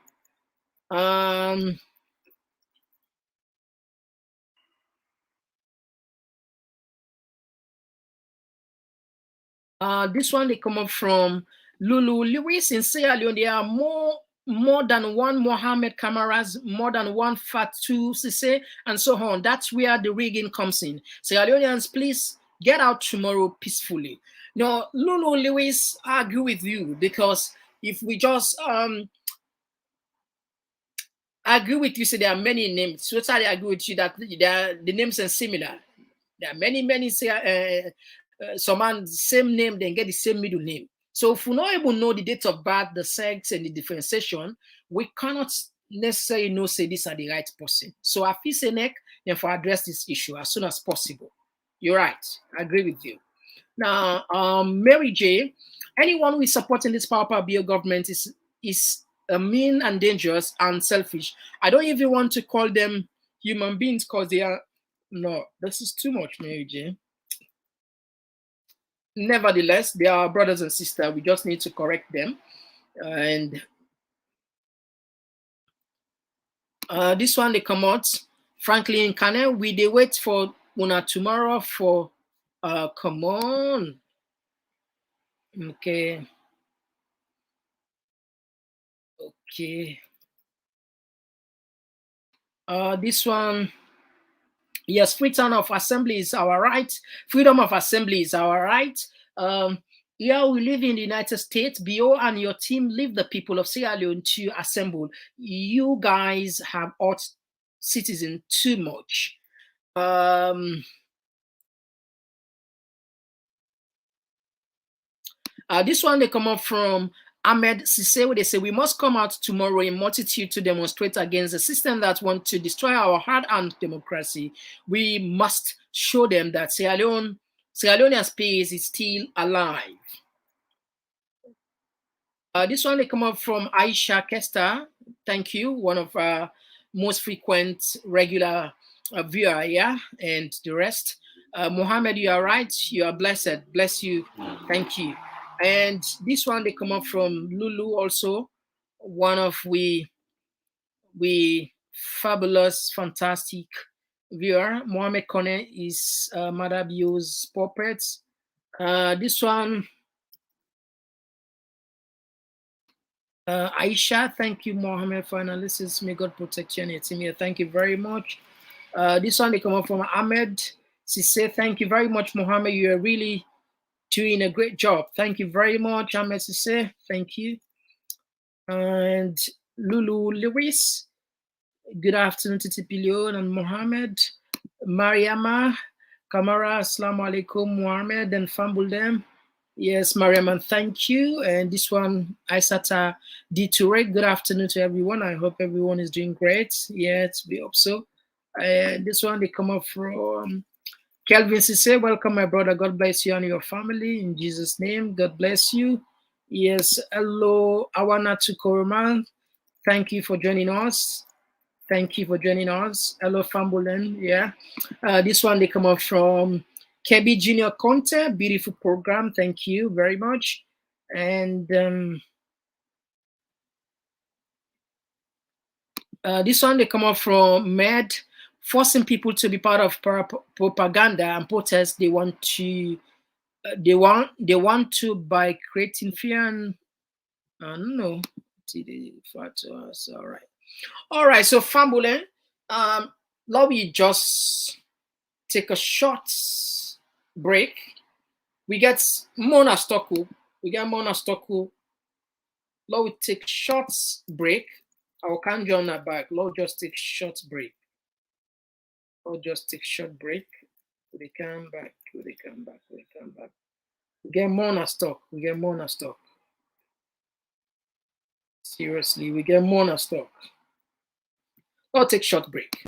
This one they come up from Lulu Lewis in Sierra Leone. There are more than one Mohammed Kamaras, more than one Fatu Sise, and so on. That's where the rigging comes in. Sierra Leoneans, please get out tomorrow peacefully. Now, Lulu Lewis, I agree with you, because if we just I agree with you, say there are many names. So I agree with you that the names are similar. There are many say someone same name, then get the same middle name. So if we not able to know the date of birth, the sex, and the differentiation, we cannot necessarily know say this are the right person. So I feel say neck, then for address this issue as soon as possible. You're right. I agree with you. Now, Mary J, anyone who is supporting this power bill government is mean and dangerous and selfish. I don't even want to call them human beings because they are. No, this is too much, Mary J. nevertheless, they are brothers and sisters. We just need to correct them. And this one, they come out. Frankly, in Kane, we they wait for Una tomorrow for come on. Okay. Okay. This one, yes, freedom of assembly is our right. Freedom of assembly is our right. Yeah, we live in the United States. BO and your team leave the people of Sierra Leone to assemble. You guys have hurt citizens too much. This one, they come up from Ahmed Sisse, where they say, we must come out tomorrow in multitude to demonstrate against the system that wants to destroy our hard-earned democracy. We must show them that Sierra Leonean space is still alive. This one, they come up from Aisha Kester. Thank you, one of our most frequent regular viewer, yeah, and the rest. Mohammed, you are right. You are blessed. Bless you. Thank you. And this one, they come up from Lulu also, one of we fabulous, fantastic viewer. Mohammed Kone is Madabio's puppets. This one, Aisha, thank you, Mohammed, for analysis. May God protect you and your team here. Thank you very much. This one, they come up from Ahmed Sisse. Thank you very much, Mohammed. You are really doing a great job. Thank you very much, Ahmed Sisse. Thank you. And Lulu Lewis. Good afternoon to Tipilion and Mohammed. Mariama Kamara, Assalamu alaikum, Mohammed and Fambuldem. Yes, Mariam, thank you. And this one, Aisata Diture. Good afternoon to everyone. I hope everyone is doing great. Yes, we hope so. And this one, they come up from Kelvin Sisse. Welcome, my brother. God bless you and your family. In Jesus' name, God bless you. Yes, hello, Awana Tukoroman. Thank you for joining us. Thank you for joining us. Hello, Fambulen. Yeah. This one, they come up from Kebi Junior Conte, beautiful program. Thank you very much. And this one, they come up from Med, forcing people to be part of propaganda and protest. They want to, by creating fear and I don't know. All right. So Fambulen, let me just take a short break. We get Mona Stocku. Let me take short break. I can't join that back. Let just take short break. We come back. We get Mona stock. Seriously, we get Mona stock. I'll take short break.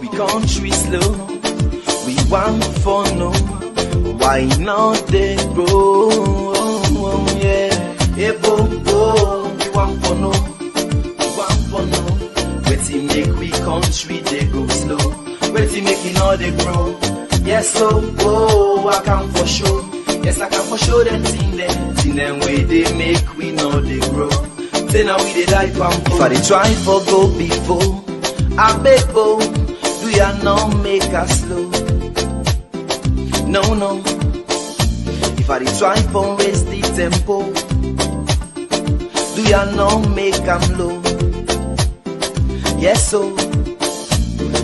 We country slow, we want for no. Why not they grow? Yeah, hey, we want for no. Waiting make we country they go slow. Waiting making all they grow. Yes, so I can for sure. Yes, I can for sure them thing them way they make we know they grow. Then now we they die pampo. If I they try for go before. I beg, do ya not make us slow? No. If I try for raise the tempo, do ya not make them low? Yes, so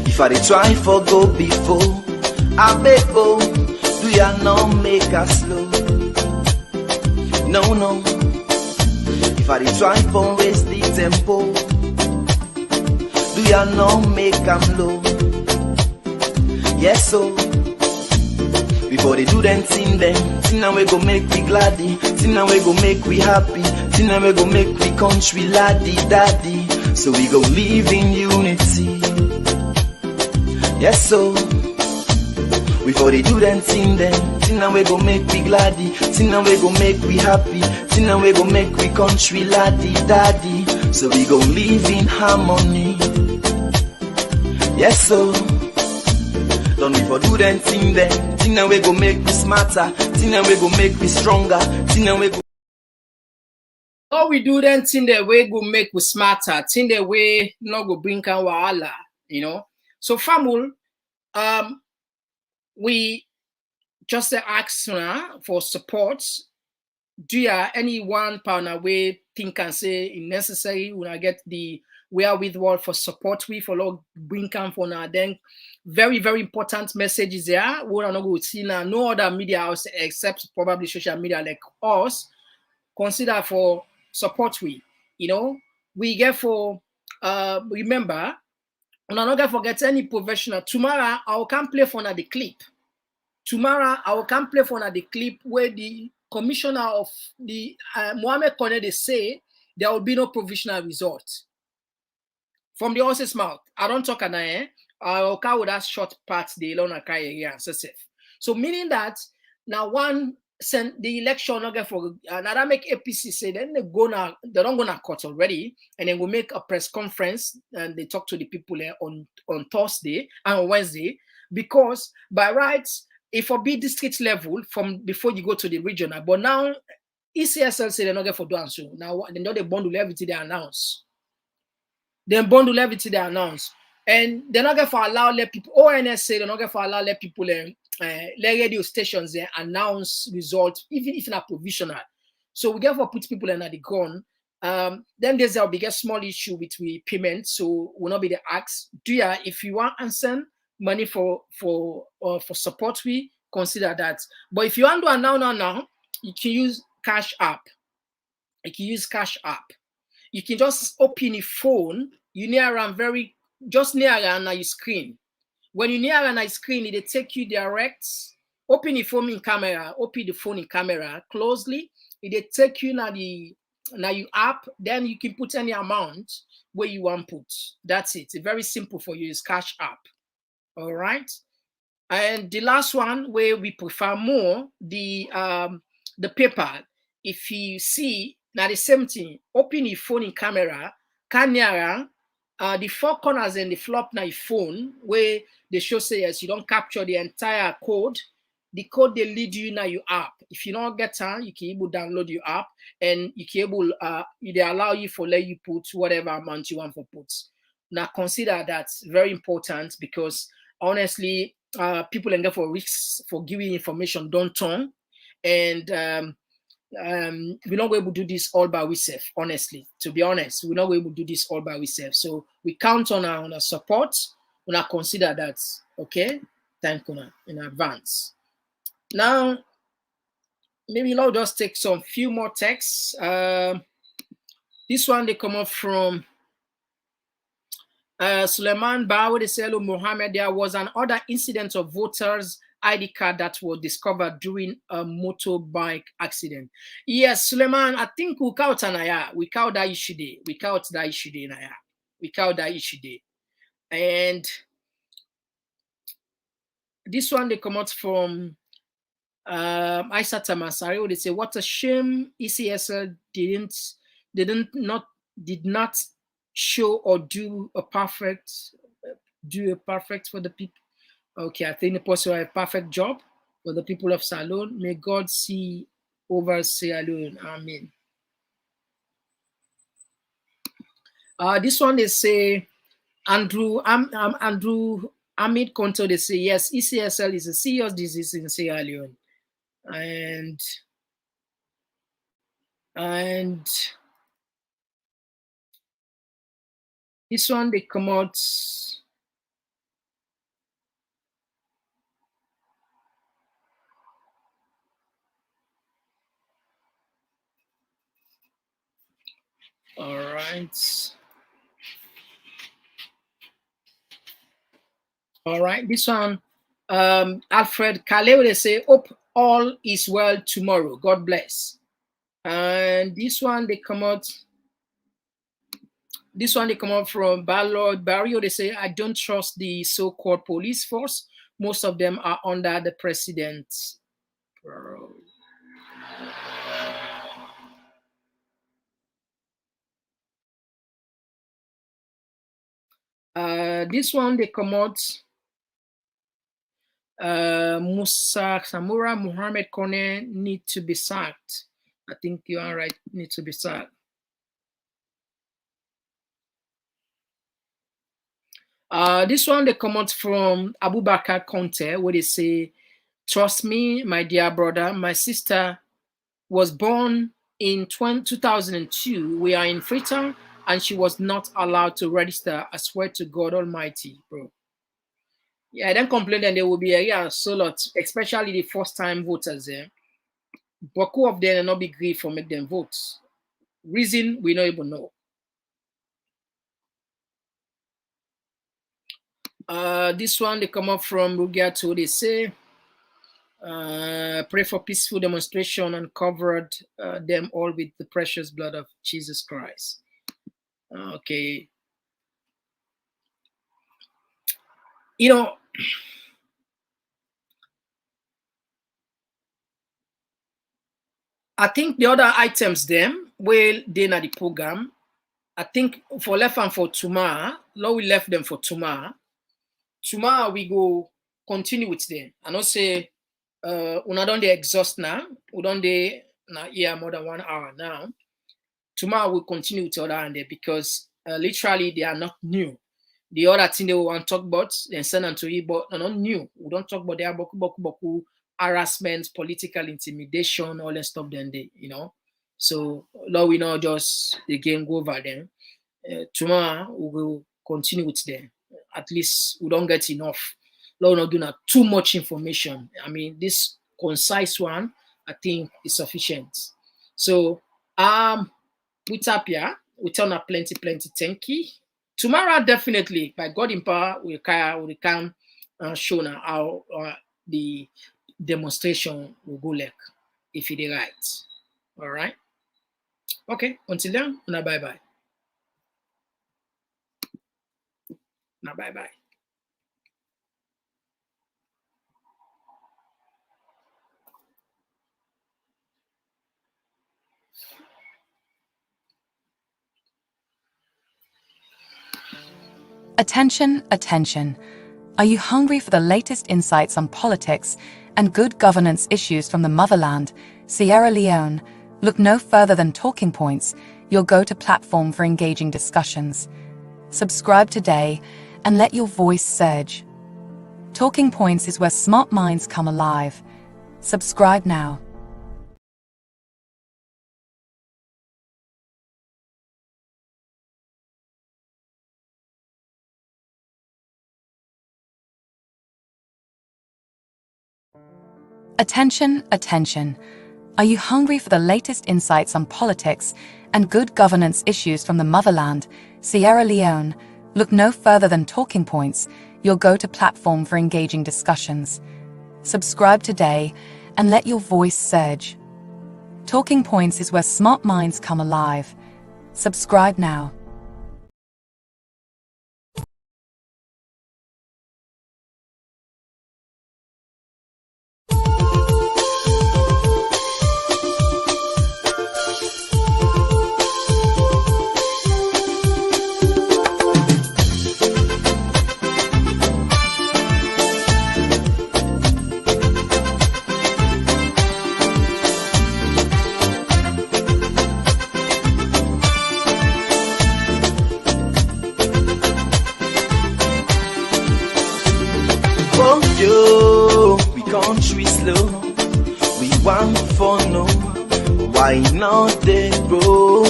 if I try for go before, I beg, do ya not make us slow? No. If I try for raise the tempo, do ya not make them low? Yes, so Before they do them thing now we go make we gladdy, thing now we go make we happy, thing now we go make we country laddie daddy. So we go live in unity. Yes, so before they do them thing now we go make we gladdy, thing now we go make we happy, thing now we go make we country laddie daddy. So we go live in harmony. Yes, so don't we for do them thing now we go make we smarter, thing now we go make we stronger, thing now we go. How we do then thing that way go make we smarter, thing that way not go bring can wahala, you know. So famul, we just ask for support. Do you have any £1 way think and say if necessary when I get the wherewithal for support we for log bring can for now then very important messages there. We are not going to see now no other media house except probably social media like us consider for support we, you know, we get for remember, and I'm not gonna forget any professional. Tomorrow I will come play for the clip. Tomorrow I will come play for the clip where the commissioner of the Mohammed Kone they say there will be no provisional result from the horse's mouth. I don't talk I will come with that short part the Ilona Kaya and so meaning that now one send the election not get for another make APC say then they don't go to court already and then we'll make a press conference and they talk to the people on Thursday and on Wednesday because by rights if for be district level from before you go to the regional but now ECSL say they're not get for doing so now they know they bundle everything they announce then bundle everything they announce and they're not going to allow let people ONS say they're not going to allow let people let radio stations announce results, even if not provisional. So we get for put people in at the gun. Then there's a bigger small issue with we payment, so will not be the ask. Do you if you want and send money for support, we consider that. But if you want to now, you can use Cash App. You can use Cash App. You can just open your phone. You near around just near around your screen. When you near a screen, it take you direct. Open the phone in camera. Open the phone in camera closely. It take you now your app. Then you can put any amount where you want put. That's it. It's very simple for you. It's Cash App. All right. And the last one where we prefer more the PayPal. If you see now the same thing. Open your phone in camera. Camera. The four corners and the flop now your phone where they show say yes, you don't capture the entire code. The code they lead you now your app. If you don't get time, you can able download your app and you can able they allow you for let you put whatever amount you want for put. Now consider that very important because honestly, people and get for risks for giving information don't turn and we're not going to do this all by ourselves, honestly. To be honest, we're not going to do this all by ourselves. So we count on our support. We'll consider that, okay? Thank you in advance. Now, maybe I'll just take some few more texts. This one, they come up from Suleiman Bawo, they say, hello, Mohammed, there was an other incident of voters' ID card that was discovered during a motorbike accident. Yes, Suleiman, I think we count Anaya. We count that issue day. We count that issue day, Naya. We count that issue day. And this one, they come out from Aisha Tamasari. They say, what a shame ECSL did not show or do a perfect for the people. Okay, I think the person will have a perfect job for the people of Salone. May God see over Salone. Amen. This one they say Andrew Amit Konto, they say yes, ECSL is a serious disease in Sierra Leone. And this one they come out. All right, this one Alfred Kaleo, they say, hope all is well tomorrow. God bless. And this one they come out from Ballard Barrio. They say, I don't trust the so-called police force. Most of them are under the president. This one they come out. Samura Muhammad Kone need to be sacked. I think you are right. Need to be sacked. This one they come out from Abubakar Conte, where they say, trust me, my dear brother, my sister was born in 2002. We are in Freetown, and she was not allowed to register. I swear to God Almighty, bro. Yeah, I don't complain that there will be a so lot, especially the first-time voters there. Boku of them will not be agreed for make them vote. Reason we don't even know. This one they come up from Rugiato. They say, pray for peaceful demonstration and covered them all with the precious blood of Jesus Christ. Okay. You know, I think the other items them will they na the program. I think for left and for tomorrow, now we left them for tomorrow. Tomorrow we go continue with them. I don't say we not done the exhaust now. We done the here more than 1 hour now. Tomorrow we'll continue with the other hand there because literally they are not new. The other thing they want to talk about, then send them to you, but they're not new. We don't talk about their boku harassment, political intimidation, all that stuff. Then they, you know. So now we know just the game go over them. Tomorrow we will continue with them. At least we don't get enough. Now we're not doing too much information. I mean, this concise one, I think, is sufficient. So we tap here. We turn up plenty. Thank you. Tomorrow, definitely, by God in power, we can show now how the demonstration will go like, if it is right. All right. Okay. Until then, bye-bye. Bye-bye. Attention, attention. Are you hungry for the latest insights on politics and good governance issues from the motherland, Sierra Leone? Look no further than Talking Points, your go-to platform for engaging discussions. Subscribe today and let your voice surge. Talking Points is where smart minds come alive. Subscribe now. Attention, attention. Are you hungry for the latest insights on politics and good governance issues from the motherland, Sierra Leone? Look no further than Talking Points, your go-to platform for engaging discussions. Subscribe today and let your voice surge. Talking Points is where smart minds come alive. Subscribe now. Why not they grow?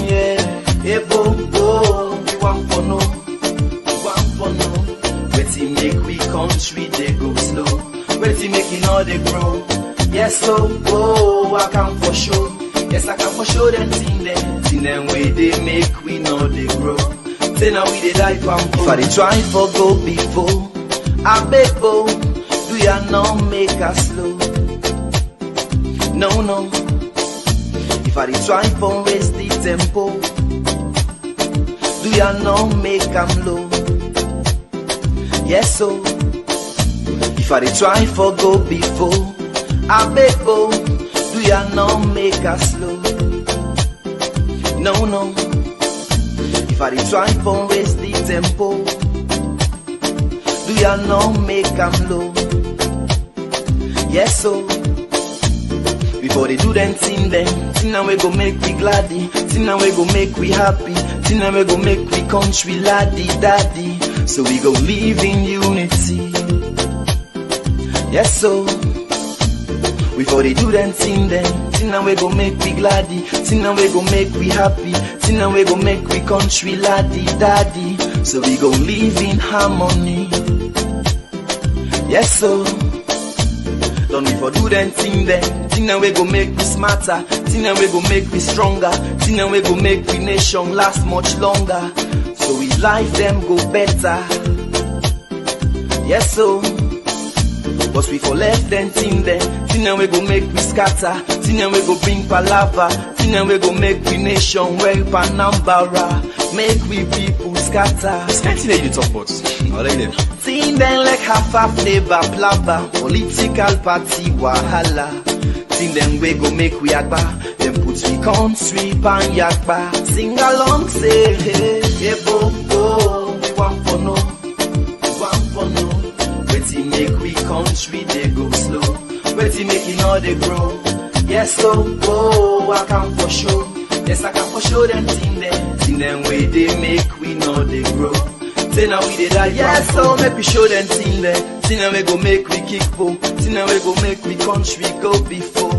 Yeah, hey, bo, we want for no. Waiting make we country they go slow. Waiting making all they grow. Yes, so I can for sure. Yes, I can for sure them thing them way they make we know they grow. Say now we they die from. If I they try for go before, I beg, oh, do ya not make us slow? No, no. If I try for raise the tempo, do ya not make am low? Yes, so. If I try for go before, I beg, oh, do ya not make us slow? No, no. If I try for raise the tempo, do ya not make am low? Yes, so. Before they do them thing now we go make we gladdy, thing now we go make we happy, thing now we go make we country laddie daddy. So we go live in unity. Yes, so. Before they do them thing now we go make we gladdy, thing now we go make we happy, thing now we go make we country laddie daddy. So we go live in harmony. Yes, so. Don't we for do them thing now we go make we smarter, thing now we go make we stronger, thing now we go make we nation last much longer. So we life them go better. Yes, so. But we for left them thing now we go make we scatter, thing now we go bring palava, thing now we go make we nation where Panambara, make we people scatter. This kind of thing you talk about, I like them. Thing them like half a flavor plava, political party wahala. Thing them we go make we agba, them put we country pan yakba. Sing along say hey, hey bo bo, we want for no, we want for no. Wait make we country they go slow, wait make it all they grow. Yes so oh I can for sure, yes I can for sure them thing them way they make we know they grow. Say now we did that, yes, so make we show them thing there. See now we go make we kick po. See now we go make we country go before.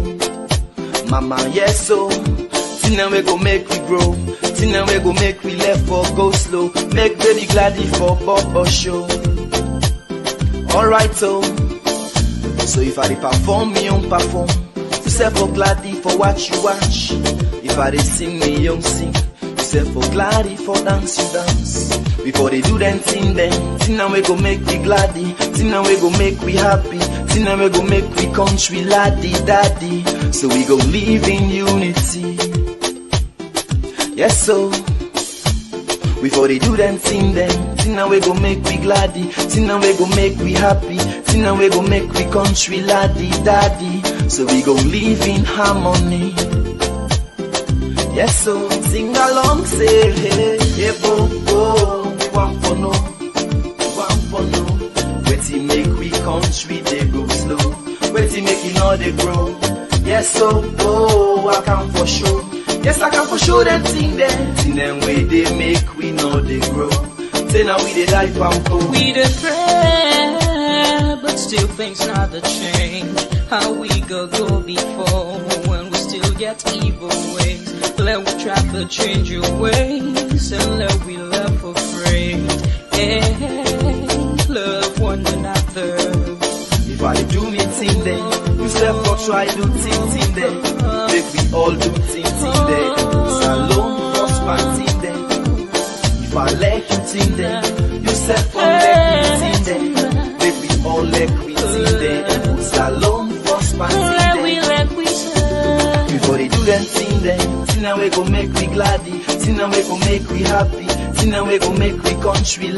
Mama, yes, so. See now we go make we grow. See now we go make we left for go slow. Make baby gladdy for Bobo show. Alright, so. So if I perform, me on perform. You say for gladdy for watch you watch. If I sing, me young sing. You say for gladdy for dance you dance. Before they do them thing now we go make we gladdy, thing now we go make we happy, thing now we go make we country laddie daddy. So we go live in unity. Yes, so. Before they do them thing now we go make we gladdy, thing now we go make we happy, thing now we go make we country laddie daddy. So we go live in harmony. Yes, so. Sing along, say hey, hey bo bo. One for no, wait make we country they go slow, wait make it all they grow. Yes so, oh I can for sure, yes I can for sure them thing them way they make we know they grow. Say now we did life and go. We the pray, but still things not the change. How we go before when we still get evil ways. Let we try to change your ways and let we love for free. And love one another. If I do me thing you self go try do thing make we all do thing Salon prosper thing if I let you thing you self go let me thing make we all let we thing Salon prosper thing before they do them thing now we go make we gladdy, see now we go make we happy, see now we go make we country